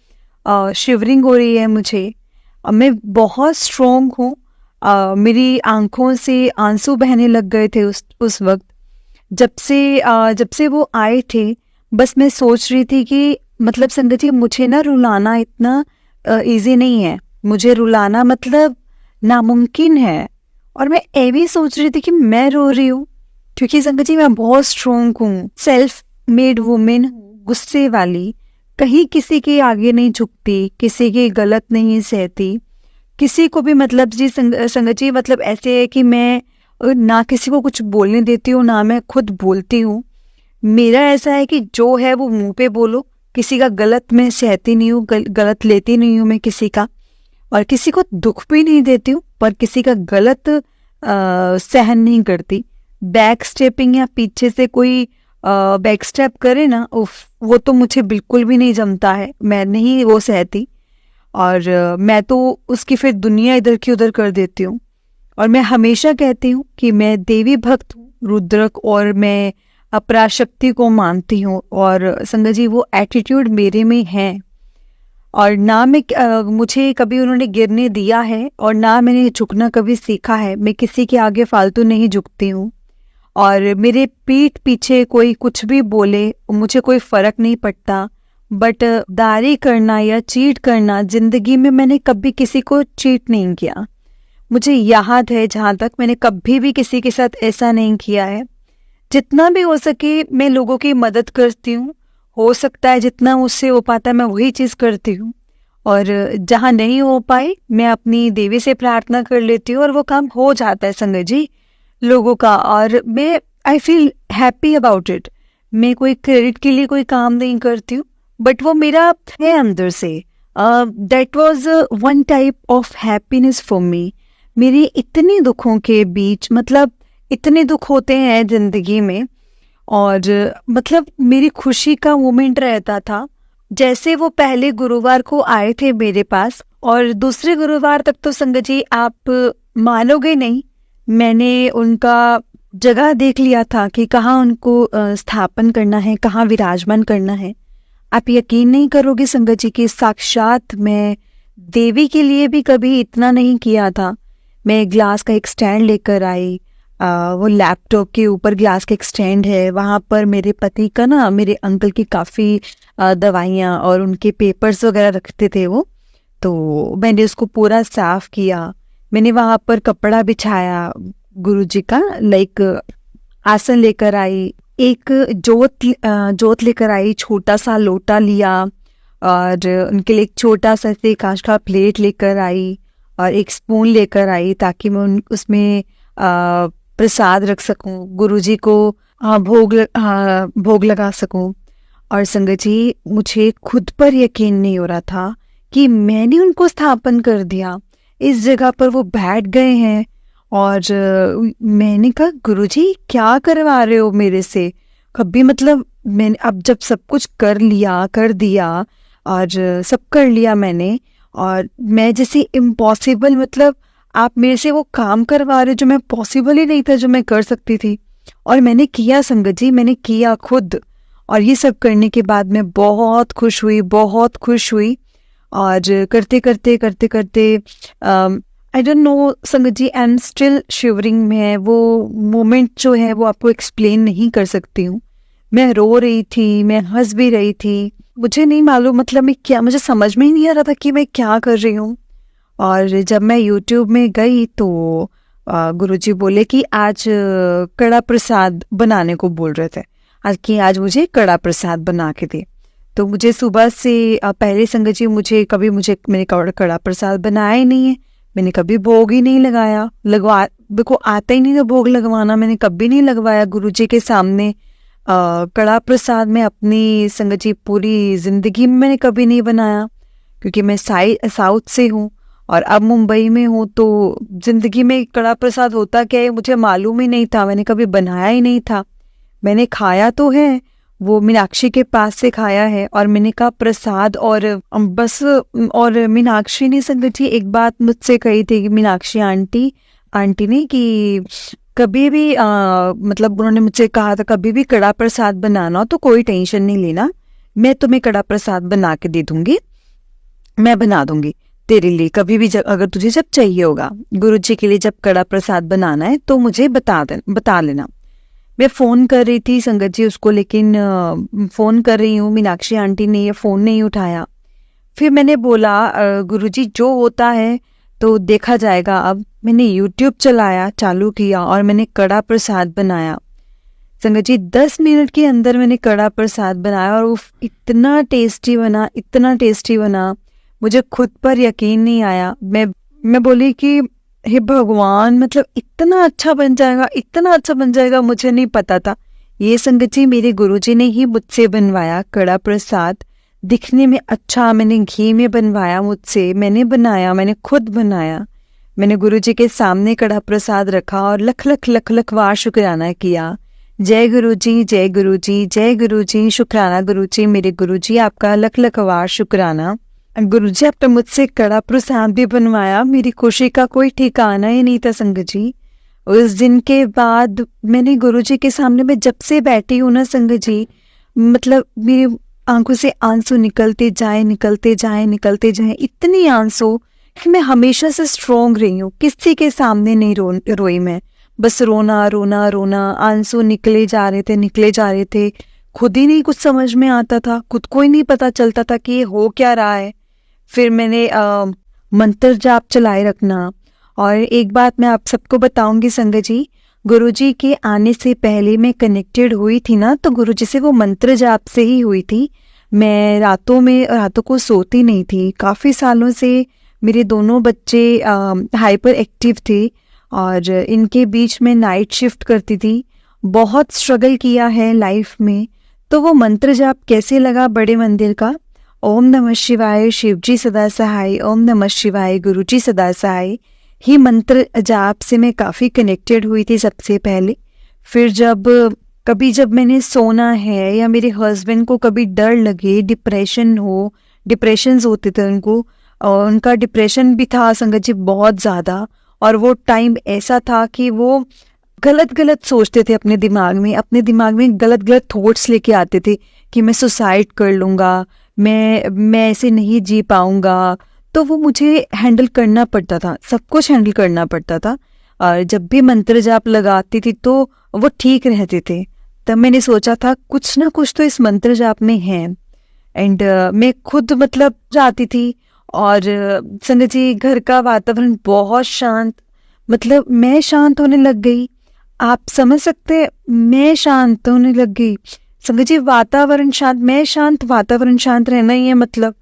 शिवरिंग हो रही है मुझे। मैं बहुत स्ट्रोंग हूँ, मेरी आंखों से आंसू बहने लग गए थे उस वक्त। जब से वो आए थे, बस मैं सोच रही थी कि मतलब संगत जी मुझे ना रुलाना इतना इजी नहीं है, मुझे रुलाना मतलब नामुमकिन है। और मैं ये भी सोच रही थी कि मैं रो रही हूँ, क्योंकि संगत जी मैं बहुत स्ट्रोंग हूँ, सेल्फ मेड वुमेन, गुस्से वाली, कहीं किसी के आगे नहीं झुकती, किसी की गलत नहीं सहती, किसी को भी मतलब जी संगत जी मतलब ऐसे है कि मैं ना किसी को कुछ बोलने देती हूँ, ना मैं खुद बोलती हूँ। मेरा ऐसा है कि जो है वो मुंह पे बोलो, किसी का गलत मैं सहती नहीं हूँ, गलत लेती नहीं हूँ मैं किसी का, और किसी को दुख भी नहीं देती हूँ, पर किसी का गलत सहन नहीं करती। बैक स्टेपिंग या पीछे से कोई बैक स्टेप करे ना, वो तो मुझे बिल्कुल भी नहीं जमता है, मैं नहीं वो सहती। और मैं तो उसकी फिर दुनिया इधर की उधर कर देती हूँ। और मैं हमेशा कहती हूँ कि मैं देवी भक्त हूँ, रुद्रक, और मैं अपराशक्ति को मानती हूँ। और संगत जी वो एटीट्यूड मेरे में है, और ना मैं मुझे कभी उन्होंने गिरने दिया है और ना मैंने झुकना कभी सीखा है। मैं किसी के आगे फालतू नहीं झुकती हूँ, और मेरे पीठ पीछे कोई कुछ भी बोले मुझे कोई फ़र्क नहीं पड़ता। बट दारी करना या चीट करना, ज़िंदगी में मैंने कभी किसी को चीट नहीं किया। मुझे याद है जहाँ तक मैंने कभी भी किसी के साथ ऐसा नहीं किया है। जितना भी हो सके मैं लोगों की मदद करती हूँ, हो सकता है जितना मुझसे हो पाता है मैं वही चीज़ करती हूँ, और जहाँ नहीं हो पाए मैं अपनी देवी से प्रार्थना कर लेती हूँ और वो काम हो जाता है संगत जी लोगों का। और मैं I feel happy about it. मैं कोई क्रेडिट के लिए कोई काम नहीं करती हूँ, बट वो मेरा है अंदर से। That was one type of happiness for me. मेरे इतने दुखों के बीच, मतलब इतने दुख होते हैं ज़िंदगी में, और मतलब मेरी खुशी का मोमेंट रहता था। जैसे वो पहले गुरुवार को आए थे मेरे पास, और दूसरे गुरुवार तक तो संगत जी आप मानोगे नहीं, मैंने उनका जगह देख लिया था कि कहाँ उनको स्थापन करना है, कहाँ विराजमान करना है। आप यकीन नहीं करोगे संगत जी कि साक्षात मैं देवी के लिए भी कभी इतना नहीं किया था। मैं ग्लास का एक स्टैंड लेकर आई, वो लैपटॉप के ऊपर ग्लास का एक स्टैंड है, वहाँ पर मेरे पति का ना, मेरे अंकल की काफ़ी दवाइयाँ और उनके पेपर्स वगैरह रखते थे वो, तो मैंने उसको पूरा साफ किया। मैंने वहाँ पर कपड़ा बिछाया गुरुजी का, लाइक आसन लेकर आई, एक जोत लेकर आई, छोटा सा लोटा लिया, और उनके लिए एक छोटा सा से कांच का प्लेट लेकर आई, और एक स्पून लेकर आई, ताकि मैं उसमें प्रसाद रख सकूं, गुरुजी को भोग लगा सकूं। और संगत जी, मुझे खुद पर यकीन नहीं हो रहा था कि मैंने उनको स्थापन कर दिया, इस जगह पर वो बैठ गए हैं। और मैंने कहा गुरुजी क्या करवा रहे हो मेरे से, कभी मतलब मैंने अब जब सब कुछ कर दिया और सब कर लिया मैंने, और मैं जैसे इम्पॉसिबल, मतलब आप मेरे से वो काम करवा रहे जो मैं पॉसिबल ही नहीं था जो मैं कर सकती थी, और मैंने किया संगत जी, मैंने किया खुद। और ये सब करने के बाद मैं बहुत खुश हुई, बहुत खुश हुई। और करते करते करते करते आई डोंट नो संगत ji, I am still shivering में। वो मोमेंट जो है वो आपको एक्सप्लेन नहीं कर सकती हूँ। मैं रो रही थी, मैं हंस भी रही थी, मुझे नहीं मालूम मतलब मैं क्या, मुझे समझ में ही नहीं आ रहा था कि मैं क्या कर रही हूँ। और जब मैं यूट्यूब में गई तो गुरुजी बोले कि आज कड़ा प्रसाद बनाने को बोल रहे थे, आज मुझे कड़ा प्रसाद बना के दे। तो मुझे सुबह से पहले संगत जी मुझे मैंने कड़ा प्रसाद बनाया ही नहीं है, मैंने कभी भोग ही नहीं लगाया, मेरे को आता ही नहीं था भोग लगवाना, मैंने कभी नहीं लगवाया गुरुजी के सामने। कड़ा प्रसाद में अपनी संगत जी पूरी जिंदगी में मैंने कभी नहीं बनाया, क्योंकि मैं साउथ से हूँ और अब मुंबई में हूँ, तो जिंदगी में कड़ा प्रसाद होता क्या है मुझे मालूम ही नहीं था, मैंने कभी बनाया ही नहीं था। मैंने खाया तो है, वो मीनाक्षी के पास से खाया है, और मैंने कहा प्रसाद और बस। और मीनाक्षी ने संगत जी एक बात मुझसे कही थी कि मीनाक्षी आंटी ने कि कभी भी मतलब उन्होंने मुझसे कहा था कभी भी कड़ा प्रसाद बनाना हो तो कोई टेंशन नहीं लेना, मैं तुम्हें कड़ा प्रसाद बना के दे दूंगी, मैं बना दूंगी तेरे लिए, कभी भी अगर तुझे जब चाहिए होगा गुरुजी के लिए जब कड़ा प्रसाद बनाना है तो मुझे बता लेना। मैं फ़ोन कर रही थी संगत जी उसको, लेकिन फ़ोन कर रही हूँ, मीनाक्षी आंटी ने ये फ़ोन नहीं उठाया। फिर मैंने बोला गुरुजी जो होता है तो देखा जाएगा। अब मैंने यूट्यूब चालू किया और मैंने कड़ा प्रसाद बनाया। संगत जी 10 मिनट के अंदर मैंने कड़ा प्रसाद बनाया, और वो इतना टेस्टी बना, मुझे खुद पर यकीन नहीं आया। मैं बोली कि हे भगवान, मतलब इतना अच्छा बन जाएगा, मुझे नहीं पता था। ये संगत जी मेरे गुरुजी ने ही मुझसे बनवाया कड़ा प्रसाद, दिखने में अच्छा, मैंने घी में बनवाया मुझसे, मैंने बनाया, मैंने खुद बनाया। मैंने गुरुजी के सामने कड़ा प्रसाद रखा और लख लख बार शुक्राना किया। जय गुरुजी, जय गुरुजी, जय गुरुजी, शुक्राना गुरुजी, मेरे गुरुजी आपका लख बार शुक्राना। गुरुजी आपने मुझसे कड़ा प्रसाद भी बनवाया, मेरी खुशी का कोई ठिकाना ही नहीं था संगत जी। उस दिन के बाद मैंने गुरुजी के सामने में जब से बैठी हूँ ना संगत जी, मतलब मेरी आंखों से आंसू निकलते जाए, इतनी आंसू कि मैं हमेशा से स्ट्रोंग रही हूँ, किसी के सामने नहीं रोई मैं, बस रोना, आंसू निकले जा रहे थे। खुद ही नहीं कुछ समझ में आता था, खुद को ही नहीं पता चलता था कि ये हो क्या रहा है। फिर मैंने मंत्र जाप चलाए रखना। और एक बात मैं आप सबको बताऊंगी संगत जी, गुरुजी के आने से पहले मैं कनेक्टेड हुई थी ना, तो गुरुजी से वो मंत्र जाप से ही हुई थी। मैं रातों को सोती नहीं थी, काफ़ी सालों से मेरे दोनों बच्चे हाइपर एक्टिव थे और इनके बीच में नाइट शिफ्ट करती थी, बहुत स्ट्रगल किया है लाइफ में। तो वो मंत्र जाप कैसे लगा बड़े मंदिर का, ओम नमः शिवाय शिवजी सदा सहाय, ओम नमः शिवाय गुरुजी सदा सहाय, ही मंत्र जाप से मैं काफ़ी कनेक्टेड हुई थी सबसे पहले। फिर जब मैंने सोना है या मेरे हस्बैंड को कभी डर लगे, डिप्रेशंस होते थे उनको, और उनका डिप्रेशन भी था संगत जी बहुत ज़्यादा, और वो टाइम ऐसा था कि वो गलत गलत सोचते थे अपने दिमाग में गलत गलत थॉट्स लेके आते थे कि मैं सुसाइड कर लूँगा, मैं ऐसे नहीं जी पाऊँगा। तो वो मुझे हैंडल करना पड़ता था, सब कुछ हैंडल करना पड़ता था। और जब भी मंत्र जाप लगाती थी तो वो ठीक रहते थे। तब मैंने सोचा था कुछ ना कुछ तो इस मंत्र जाप में है। एंड मैं खुद मतलब जाती थी, और संगत जी घर का वातावरण बहुत शांत, मतलब मैं शांत होने लग गई। आप समझ सकते हैं, मैं शांत होने लग गई। संगत जी वातावरण शांत, मैं शांत, वातावरण शांत रहना ही है मतलब।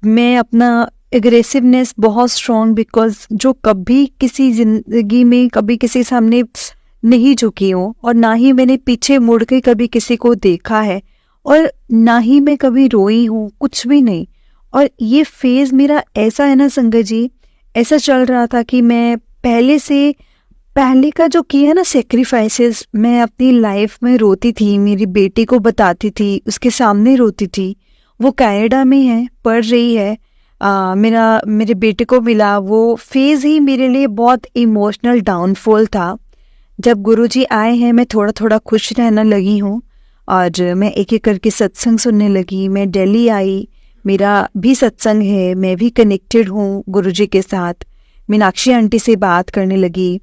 मैं अपना एग्रेसिवनेस बहुत स्ट्रॉन्ग, बिकॉज जो कभी किसी जिंदगी में कभी किसी सामने नहीं झुकी हूँ, और ना ही मैंने पीछे मुड़ के कभी किसी को देखा है, और ना ही मैं कभी रोई हूँ, कुछ भी नहीं। और ये फेज मेरा ऐसा है ना संगत जी, ऐसा चल रहा था कि मैं पहले का जो किया ना सेक्रीफाइसेस, मैं अपनी लाइफ में रोती थी, मेरी बेटी को बताती थी, उसके सामने रोती थी। वो कनाडा में है, पढ़ रही है। मेरे बेटे को मिला वो फेज ही मेरे लिए बहुत इमोशनल डाउनफॉल था। जब गुरुजी आए हैं मैं थोड़ा थोड़ा खुश रहने लगी हूँ, और मैं एक एक करके सत्संग सुनने लगी। मैं दिल्ली आई, मेरा भी सत्संग है, मैं भी कनेक्टेड हूँ गुरुजी के साथ। मीनाक्षी आंटी से बात करने लगी।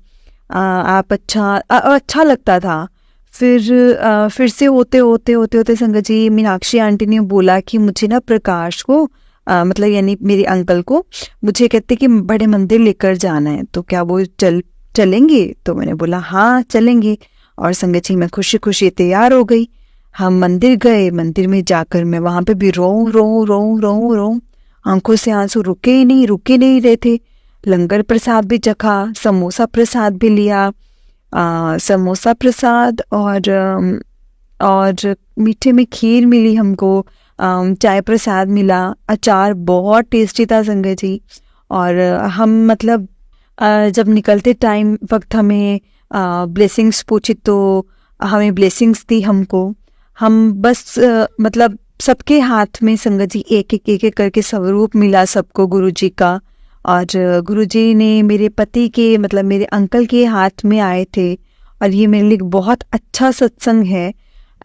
आप अच्छा लगता था। फिर से होते संगत जी मीनाक्षी आंटी ने बोला कि मुझे ना प्रकाश को मतलब यानी मेरे अंकल को मुझे कहते कि बड़े मंदिर लेकर जाना है, तो क्या वो चलेंगे? तो मैंने बोला हाँ चलेंगे। और संगत जी मैं खुशी खुशी तैयार हो गई। हम मंदिर गए, मंदिर में जाकर मैं वहां पे भी रो आंखों से आंसू रुके ही नहीं रहे थे। लंगर प्रसाद भी चखा, समोसा प्रसाद भी लिया, समोसा प्रसाद और मीठे में खीर मिली हमको, चाय प्रसाद मिला, अचार बहुत टेस्टी था संगत जी। और हम मतलब जब निकलते टाइम वक्त हमें ब्लेसिंग्स पूछी तो हमें ब्लेसिंग्स दी हमको। हम बस मतलब सबके हाथ में संगत जी एक एक करके स्वरूप मिला सबको गुरुजी का। और गुरुजी ने मेरे पति के मतलब मेरे अंकल के हाथ में आए थे, और ये मेरे लिए बहुत अच्छा सत्संग है।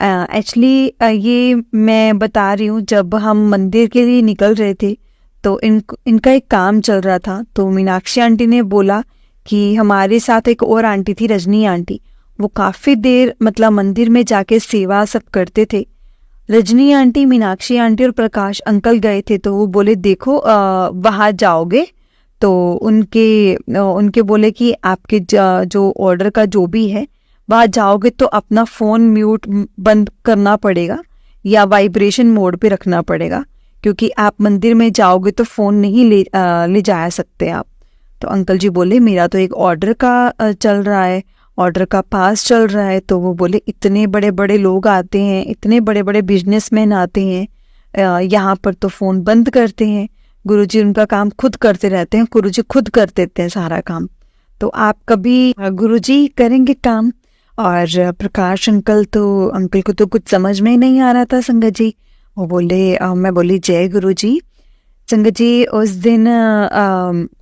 एक्चुअली ये मैं बता रही हूँ, जब हम मंदिर के लिए निकल रहे थे तो इनका एक काम चल रहा था। तो मीनाक्षी आंटी ने बोला कि हमारे साथ एक और आंटी थी, रजनी आंटी, वो काफ़ी देर मतलब मंदिर में जाके सेवा सब करते थे। रजनी आंटी, मीनाक्षी आंटी और प्रकाश अंकल गए थे, तो वो बोले देखो वहाँ जाओगे तो उनके बोले कि आपके जो ऑर्डर का जो भी है वहाँ जाओगे तो अपना फ़ोन म्यूट बंद करना पड़ेगा या वाइब्रेशन मोड पे रखना पड़ेगा, क्योंकि आप मंदिर में जाओगे तो फ़ोन नहीं ले जा सकते आप। तो अंकल जी बोले मेरा तो एक ऑर्डर का चल रहा है, ऑर्डर का पास चल रहा है। तो वो बोले इतने बड़े बड़े लोग आते हैं, इतने बड़े बड़े बिजनेसमैन आते हैं, यहाँ पर तो फ़ोन बंद करते हैं। गुरुजी उनका काम खुद करते रहते हैं, गुरुजी खुद कर देते हैं सारा काम, तो आप कभी गुरुजी करेंगे काम। और प्रकाश अंकल को तो कुछ समझ में ही नहीं आ रहा था संगत जी। वो बोले मैं बोली जय गुरुजी। संगत जी उस दिन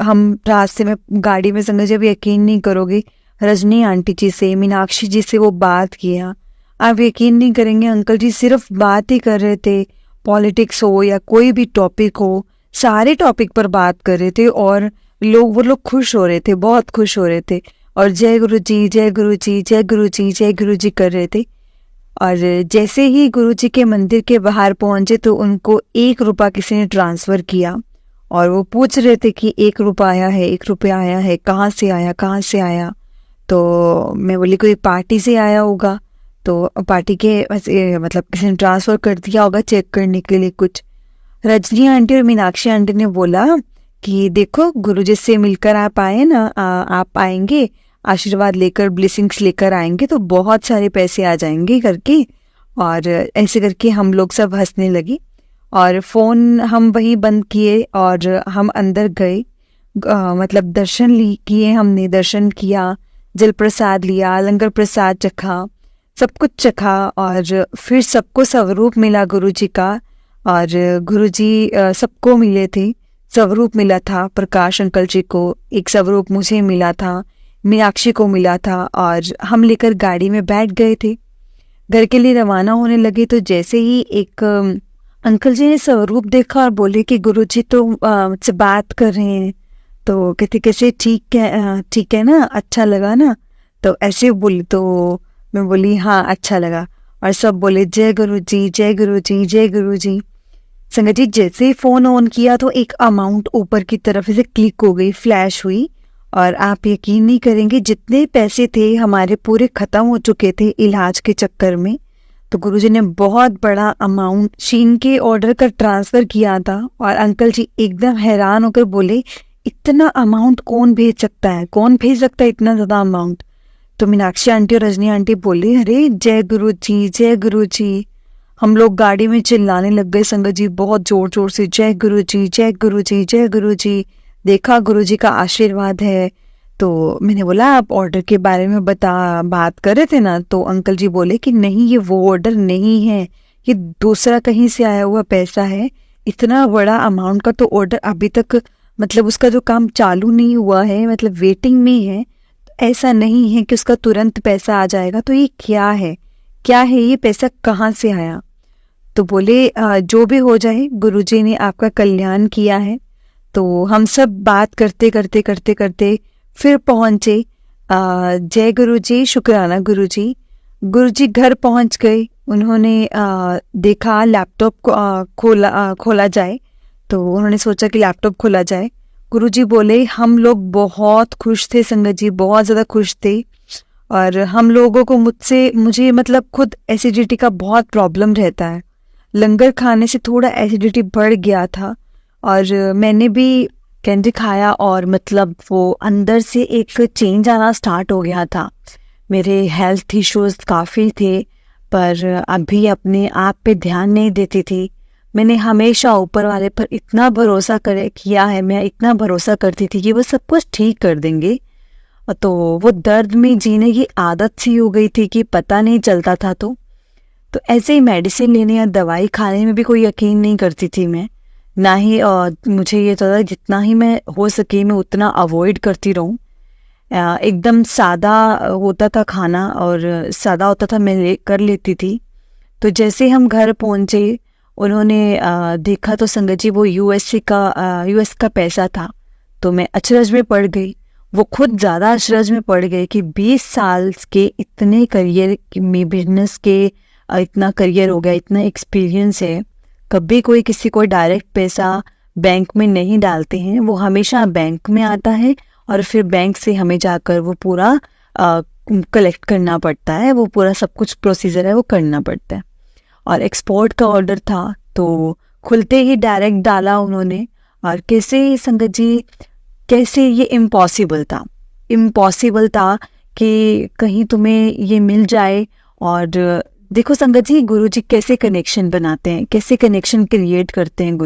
हम रास्ते में गाड़ी में संगत जी, अब यकीन नहीं करोगे, रजनी आंटी जी से, मीनाक्षी जी से वो बात किया, आप यकीन नहीं करेंगे अंकल जी सिर्फ बात ही कर रहे थे। पॉलिटिक्स हो या कोई भी टॉपिक हो, सारे टॉपिक पर बात कर रहे थे, और वो लोग खुश हो रहे थे, बहुत खुश हो रहे थे, और जय गुरुजी जय गुरुजी जय गुरुजी जय गुरुजी कर रहे थे। और जैसे ही गुरुजी के मंदिर के बाहर पहुंचे तो उनको 1 रुपया किसी ने ट्रांसफ़र किया, और वो पूछ रहे थे कि 1 रुपया आया है, 1 रुपया आया है, कहाँ से आया। तो मैं बोली कोई पार्टी से आया होगा, तो पार्टी के मतलब किसी ने ट्रांसफ़र कर दिया होगा चेक करने के लिए कुछ। रजनी आंटी और मीनाक्षी आंटी ने बोला कि देखो गुरुजी से मिलकर आप आए ना, आप आएंगे आशीर्वाद लेकर, ब्लेसिंग्स लेकर आएंगे तो बहुत सारे पैसे आ जाएंगे करके। और ऐसे करके हम लोग सब हंसने लगे, और फ़ोन हम वहीं बंद किए और हम अंदर गए। मतलब किए हमने, दर्शन किया, जल प्रसाद लिया, लंगर प्रसाद चखा, सब कुछ चखा, और फिर सबको स्वरूप मिला गुरु जी का। और गुरु जी सबको मिले थे, स्वरूप मिला था प्रकाश अंकल जी को, एक स्वरूप मुझे मिला था, मीनाक्षी को मिला था, और हम लेकर गाड़ी में बैठ गए थे, घर के लिए रवाना होने लगे। तो जैसे ही एक अंकल जी ने स्वरूप देखा और बोले कि गुरु जी तो मुझसे बात कर रहे हैं। तो कहते कैसे, ठीक है ना, अच्छा लगा ना? तो ऐसे बोली, तो मैं बोली हाँ अच्छा लगा। और सब बोले जय गुरु जी, जय गुरु जी, जय गुरु जी। संगत जी, जैसे ही फोन ऑन किया तो एक अमाउंट ऊपर की तरफ से क्लिक हो गई, फ्लैश हुई, और आप यकीन नहीं करेंगे जितने पैसे थे हमारे पूरे खत्म हो चुके थे इलाज के चक्कर में। तो गुरुजी ने बहुत बड़ा अमाउंट शीन के ऑर्डर का ट्रांसफर किया था, और अंकल जी एकदम हैरान होकर बोले इतना अमाउंट कौन भेज सकता है, कौन भेज सकता है इतना ज्यादा अमाउंट? तो मीनाक्षी आंटी और रजनी आंटी बोले अरे जय गुरु जी, जय गुरु जी। हम लोग गाड़ी में चिल्लाने लग गए संगत जी, बहुत जोर जोर से, जय गुरु जी, जय गुरु जी, जय गुरु जी। देखा गुरु जी का आशीर्वाद है। तो मैंने बोला आप ऑर्डर के बारे में बात कर रहे थे ना? तो अंकल जी बोले कि नहीं, ये वो ऑर्डर नहीं है, ये दूसरा कहीं से आया हुआ पैसा है। इतना बड़ा अमाउंट का तो ऑर्डर अभी तक, मतलब उसका जो काम चालू नहीं हुआ है, मतलब वेटिंग में है। ऐसा नहीं है कि उसका तुरंत पैसा आ जाएगा। तो ये क्या है, क्या है ये पैसा, कहाँ से आया? तो बोले जो भी हो जाए, गुरुजी ने आपका कल्याण किया है। तो हम सब बात करते करते करते करते फिर पहुंचे जय गुरु जी, शुक्राना गुरु जी। गुरु जी घर पहुंच गए, उन्होंने देखा लैपटॉप को खोला जाए। तो उन्होंने सोचा कि लैपटॉप खोला जाए। गुरुजी बोले हम लोग बहुत खुश थे संगत जी, बहुत ज़्यादा खुश थे। और हम लोगों को मुझे मतलब खुद एसिडिटी का बहुत प्रॉब्लम रहता है। लंगर खाने से थोड़ा एसिडिटी बढ़ गया था, और मैंने भी कैंडी खाया, और मतलब वो अंदर से एक चेंज आना स्टार्ट हो गया था। मेरे हेल्थ इश्यूज काफ़ी थे, पर अभी अपने आप पे ध्यान नहीं देती थी। मैंने हमेशा ऊपर वाले पर इतना भरोसा किया है, मैं इतना भरोसा करती थी कि वो सब कुछ ठीक कर देंगे। तो वो दर्द में जीने की आदत सी हो गई थी कि पता नहीं चलता था। तो ऐसे ही मेडिसिन लेने या दवाई खाने में भी कोई यकीन नहीं करती थी मैं, ना ही मुझे ये था जितना ही मैं हो सके मैं उतना अवॉइड करती रहूं। एकदम सादा होता था खाना, और सादा होता था मैं कर लेती थी। तो जैसे हम घर पहुंचे, उन्होंने देखा तो संगत जी वो यूएस का पैसा था। तो मैं अचरज में पड़ गई, वो खुद ज़्यादा अचरज में पड़ गए कि 20 साल के इतने करियर में, बिजनेस के इतना करियर हो गया, इतना एक्सपीरियंस है, कभी कोई किसी को डायरेक्ट पैसा बैंक में नहीं डालते हैं। वो हमेशा बैंक में आता है, और फिर बैंक से हमें जाकर वो पूरा कलेक्ट करना पड़ता है, वो पूरा सब कुछ प्रोसीजर है वो करना पड़ता है। और एक्सपोर्ट का ऑर्डर था, तो खुलते ही डायरेक्ट डाला उन्होंने। और कैसे संगत जी, कैसे ये इम्पॉसिबल था कि कहीं तुम्हें ये मिल जाए। और देखो संगत जी, गुरुजी कैसे कनेक्शन बनाते हैं, कैसे कनेक्शन क्रिएट करते हैं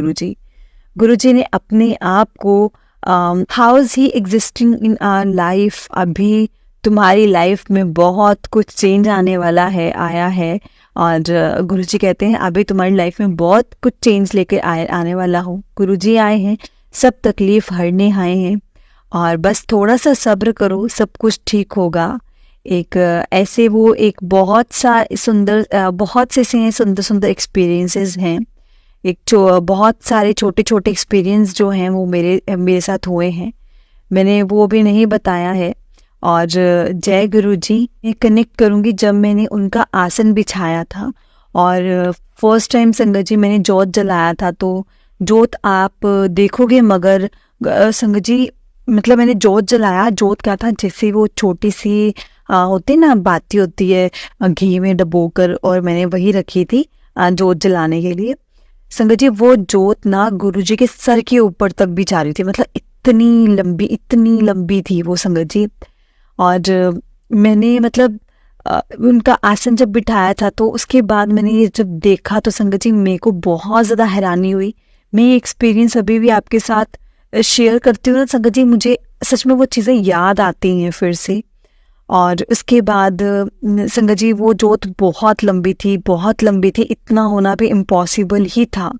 गुरुजी ने अपने आप को how is he existing in our life. अभी तुम्हारी लाइफ में बहुत कुछ चेंज आने वाला है, आया है। और गुरुजी कहते हैं अभी तुम्हारी लाइफ में बहुत कुछ चेंज लेके आने वाला हो। गुरुजी आए हैं, सब तकलीफ हरने आए हैं, और बस थोड़ा सा सब्र करो, सब कुछ ठीक होगा। ऐसे वो एक बहुत से सुंदर सुंदर एक्सपीरियंसेस हैं। बहुत सारे छोटे छोटे एक्सपीरियंस जो हैं वो मेरे साथ हुए हैं, मैंने वो भी नहीं बताया है। और जय गुरु जी मैं कनेक्ट करूँगी जब मैंने उनका आसन बिछाया था। और फर्स्ट टाइम संगत जी मैंने जोत जलाया था। तो जोत आप देखोगे, मगर संगत जी मतलब मैंने जोत जलाया, जोत क्या था, जैसे वो छोटी सी होती ना बाती होती है घी में डबोकर, और मैंने वही रखी थी जोत जलाने के लिए। संगत जी वो जोत ना गुरुजी के सर के ऊपर तक भी जा रही थी, मतलब इतनी लंबी थी वो संगत जी। और मैंने मतलब उनका आसन जब बिठाया था, तो उसके बाद मैंने ये जब देखा तो संगत जी मेरे को बहुत ज़्यादा हैरानी हुई। मैं ये एक्सपीरियंस अभी भी आपके साथ शेयर करती हूँ ना संगत जी, मुझे सच में वो चीज़ें याद आती हैं फिर से। और उसके बाद संगत जी वो जोत बहुत लंबी थी, बहुत लंबी थी, इतना होना भी इम्पॉसिबल ही था।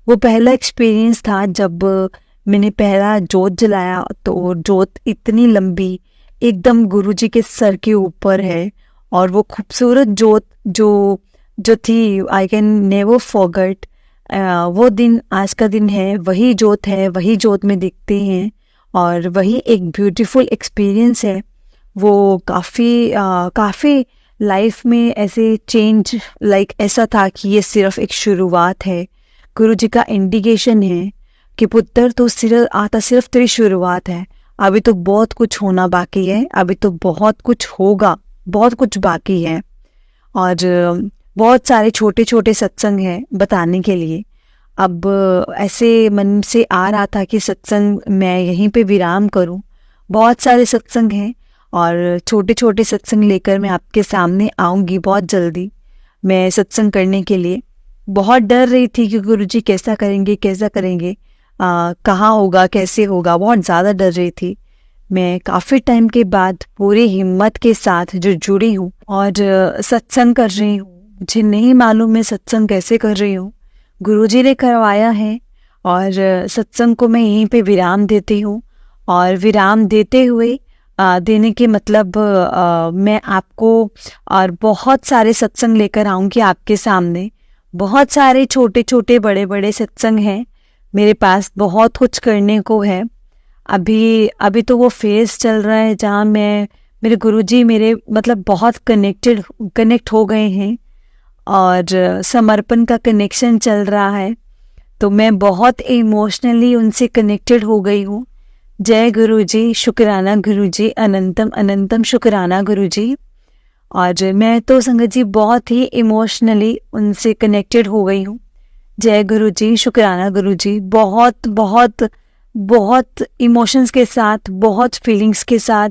वो पहला एक्सपीरियंस था जब मैंने पहला जोत जलाया, तो जोत इतनी लंबी एकदम गुरुजी के सर के ऊपर है, और वो खूबसूरत जोत जो जो थी, आई कैन नेवर फॉरगेट। वो दिन आज का दिन है, वही जोत है, वही जोत में दिखते हैं, और वही एक ब्यूटीफुल एक्सपीरियंस है। वो काफ़ी लाइफ में ऐसे चेंज ऐसा था कि ये सिर्फ एक शुरुआत है। गुरुजी का इंडिकेशन है कि पुत्र तो सिर्फ तेरी शुरुआत है, अभी तो बहुत कुछ होना बाकी है, अभी तो बहुत कुछ होगा, बहुत कुछ बाकी है। और बहुत सारे छोटे छोटे सत्संग हैं बताने के लिए। अब ऐसे मन से आ रहा था कि सत्संग मैं यहीं पे विराम करूं। बहुत सारे सत्संग हैं और छोटे छोटे सत्संग लेकर मैं आपके सामने आऊंगी बहुत जल्दी। मैं सत्संग करने के लिए बहुत डर रही थी कि गुरुजी कैसा करेंगे, कहाँ होगा, कैसे होगा, बहुत ज़्यादा डर रही थी। मैं काफ़ी टाइम के बाद पूरी हिम्मत के साथ जो जुड़ी हूँ और सत्संग कर रही हूँ। मुझे नहीं मालूम मैं सत्संग कैसे कर रही हूँ, गुरुजी ने करवाया है, और सत्संग को मैं यहीं पे विराम देती हूँ। और विराम देते हुए देने के मतलब मैं आपको और बहुत सारे सत्संग लेकर आऊँगी आपके सामने। बहुत सारे छोटे छोटे बड़े बड़े सत्संग हैं मेरे पास, बहुत कुछ करने को है। अभी तो वो फेज चल रहा है जहाँ मेरे गुरुजी मेरे मतलब बहुत कनेक्ट हो गए हैं, और समर्पण का कनेक्शन चल रहा है, तो मैं बहुत इमोशनली उनसे कनेक्टेड हो गई हूँ। जय गुरुजी, शुक्राना गुरुजी, अनंतम अनंतम शुक्राना गुरुजी। और मैं तो संगत जी बहुत ही इमोशनली उनसे कनेक्टेड हो गई हूँ। जय गुरुजी, शुक्राना गुरुजी। बहुत बहुत बहुत इमोशंस के साथ, बहुत फीलिंग्स के साथ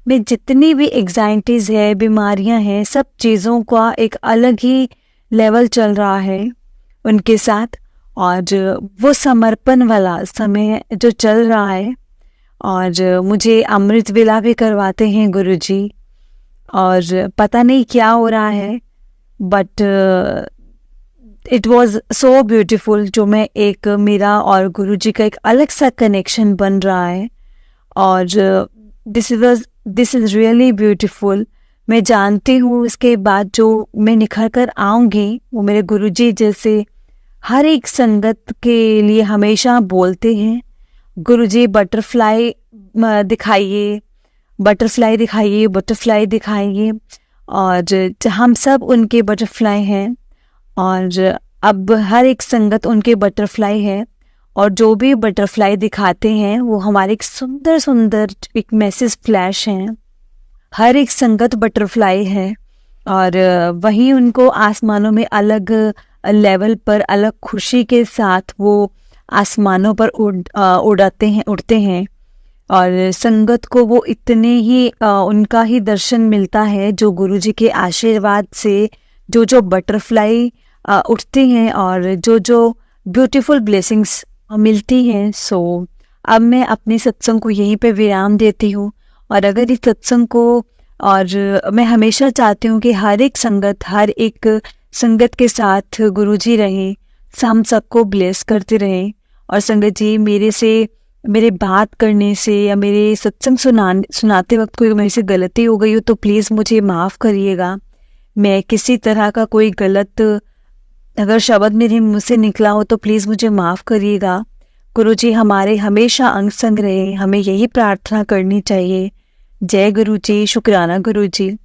में जितनी भी एग्जाइटीज़ है, बीमारियां हैं, सब चीज़ों का एक अलग ही लेवल चल रहा है उनके साथ। और वो समर्पण वाला समय जो चल रहा है, और मुझे अमृत वेला भी करवाते हैं गुरुजी, और पता नहीं क्या हो रहा है, but it was so beautiful. जो मैं एक मेरा और गुरुजी का एक अलग सा कनेक्शन बन रहा है, और दिस इज़ रियली ब्यूटिफुल। मैं जानती हूँ इसके बाद जो मैं निखर कर आऊँगी, वो मेरे गुरुजी जैसे हर एक संगत के लिए हमेशा बोलते हैं, गुरुजी बटरफ्लाई दिखाइए, बटरफ्लाई दिखाइए, बटरफ्लाई दिखाइए। और हम सब उनके बटरफ्लाई हैं, और अब हर एक संगत उनके बटरफ्लाई है, और जो भी बटरफ्लाई दिखाते हैं वो हमारे एक सुंदर सुंदर एक मैसेज फ्लैश हैं। हर एक संगत बटरफ्लाई है, और वहीं उनको आसमानों में अलग लेवल पर अलग खुशी के साथ वो आसमानों पर उड़ते हैं। और संगत को वो इतने ही उनका ही दर्शन मिलता है जो गुरुजी के आशीर्वाद से जो बटरफ्लाई उठते हैं, और जो ब्यूटीफुल ब्लेसिंग्स मिलती हैं। सो अब मैं अपने सत्संग को यहीं पे विराम देती हूँ। और अगर इस सत्संग को, और मैं हमेशा चाहती हूँ कि हर एक संगत के साथ गुरुजी रहें, हम सबको ब्लेस करते रहें। और संगत जी मेरे बात करने से या मेरे सत्संग सुनाते वक्त कोई मेरे से गलती हो गई हो तो प्लीज़ मुझे माफ़ करिएगा। मैं किसी तरह का कोई गलत अगर शब्द मेरे मुँह से निकला हो तो प्लीज़ मुझे माफ़ करिएगा। गुरुजी हमारे हमेशा अंग संग रहे, हमें यही प्रार्थना करनी चाहिए। जय गुरुजी, शुक्राना गुरुजी।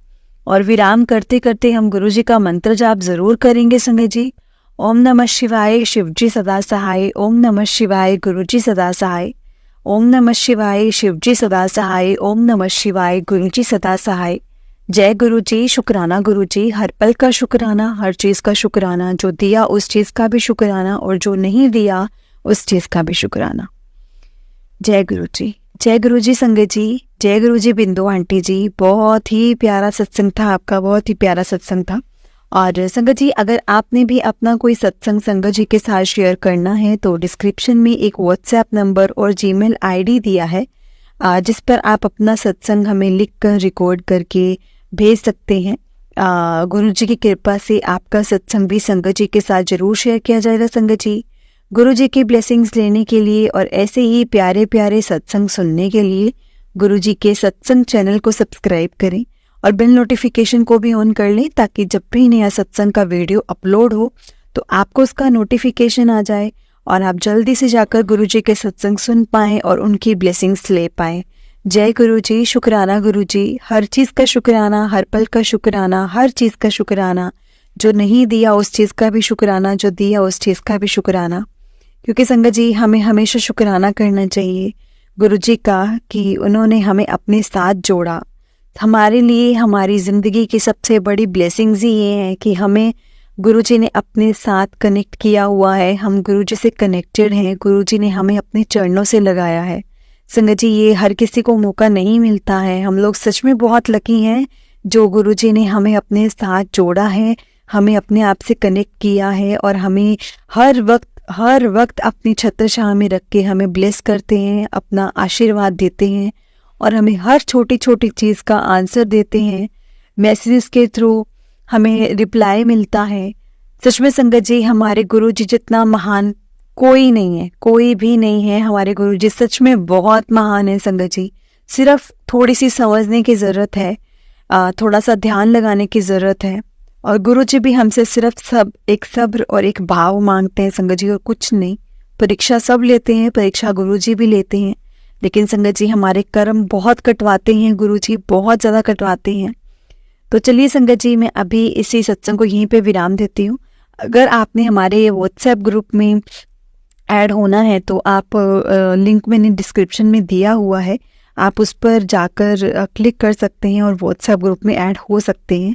और विराम करते करते हम गुरुजी का मंत्र जाप ज़रूर करेंगे संगत जी। ओम नमः शिवाय, शिवजी सदा सहाय। ओम नमः शिवाय, गुरुजी सदा सहाय। ओम नमः शिवाय, शिवजी सदा सहाय। ओम नमः शिवाय, गुरुजी सदा सहाय। जय गुरुजी, शुक्राना गुरुजी। हर पल का शुक्राना, हर चीज़ का शुक्राना, जो दिया उस चीज़ का भी शुक्राना, और जो नहीं दिया उस चीज़ का भी शुक्राना। जय गुरुजी, जय गुरुजी संगत जी, जय गुरुजी बिंदु आंटी जी। बहुत ही प्यारा सत्संग था आपका, बहुत ही प्यारा सत्संग था। और संगत जी, अगर आपने भी अपना कोई सत्संग संगत जी के साथ शेयर करना है तो डिस्क्रिप्शन में एक व्हाट्सएप नंबर और जीमेल आईडी दिया है, जिस पर आप अपना सत्संग हमें लिख कर रिकॉर्ड करके भेज सकते हैं। गुरु जी की कृपा से आपका सत्संग भी संगत जी के साथ जरूर शेयर किया जाएगा। संगत जी, गुरु जी की ब्लेसिंग्स लेने के लिए और ऐसे ही प्यारे प्यारे सत्संग सुनने के लिए गुरु जी के सत्संग चैनल को सब्सक्राइब करें और बेल नोटिफिकेशन को भी ऑन कर लें, ताकि जब भी नया सत्संग का वीडियो अपलोड हो तो आपको उसका नोटिफिकेशन आ जाए और आप जल्दी से जाकर गुरु जी के सत्संग सुन पाएँ और उनकी ब्लेसिंग्स ले पाएँ। जय गुरु जी, शुक्राना गुरु जी, हर चीज़ का शुक्राना, हर पल का शुक्राना, हर चीज़ का शुक्राना, जो नहीं दिया उस चीज़ का भी शुक्राना, जो दिया उस चीज़ का भी शुक्राना। क्योंकि संगत जी, हमें हमेशा शुक्राना करना चाहिए गुरु जी का कि उन्होंने हमें अपने साथ जोड़ा। हमारे लिए हमारी ज़िंदगी की सबसे बड़ी ब्लेसिंग्स ही ये है कि हमें गुरु जी ने अपने साथ कनेक्ट किया हुआ है, हम गुरु जी से कनेक्टेड हैं, गुरु जी ने हमें अपने चरणों से लगाया है। संगत जी, ये हर किसी को मौका नहीं मिलता है। हम लोग सच में बहुत लकी हैं जो गुरु जी ने हमें अपने साथ जोड़ा है, हमें अपने आप से कनेक्ट किया है और हमें हर वक्त अपनी छत्र छाया में रख के हमें ब्लेस करते हैं, अपना आशीर्वाद देते हैं और हमें हर छोटी छोटी चीज़ का आंसर देते हैं। मैसेजेस के थ्रू हमें रिप्लाई मिलता है। सच में संगत जी, हमारे गुरु जी जितना महान कोई नहीं है, कोई भी नहीं है। हमारे गुरु जी सच में बहुत महान है संगत जी। सिर्फ थोड़ी सी समझने की ज़रूरत है, थोड़ा सा ध्यान लगाने की ज़रूरत है। और गुरु जी भी हमसे सिर्फ एक सब्र और एक भाव मांगते हैं संगत जी, और कुछ नहीं। परीक्षा सब लेते हैं, परीक्षा गुरु जी भी लेते हैं, लेकिन संगत जी हमारे कर्म बहुत कटवाते हैं, गुरु जी बहुत ज़्यादा कटवाते हैं। तो चलिए संगत जी, मैं अभी इसी सत्संग को यहीं पे विराम देती हूँ। अगर आपने हमारे व्हाट्सएप ग्रुप में ऐड होना है तो आप लिंक मैंने डिस्क्रिप्शन में दिया हुआ है, आप उस पर जाकर क्लिक कर सकते हैं और व्हाट्सएप ग्रुप में ऐड हो सकते हैं।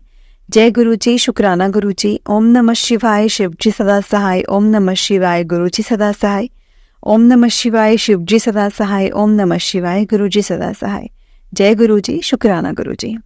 जय गुरु जी, शुक्राना गुरु जी। ओम नमः शिवाय, शिव जी सदा सहाय। ओम नमः शिवाय, गुरु जी सदा सहाय। ओम नमः शिवाय, शिव जी सदा सहाय। ओम नमः शिवाय, गुरु जी सदा सहाय। जय गुरु जी, शुक्राना गुरु जी।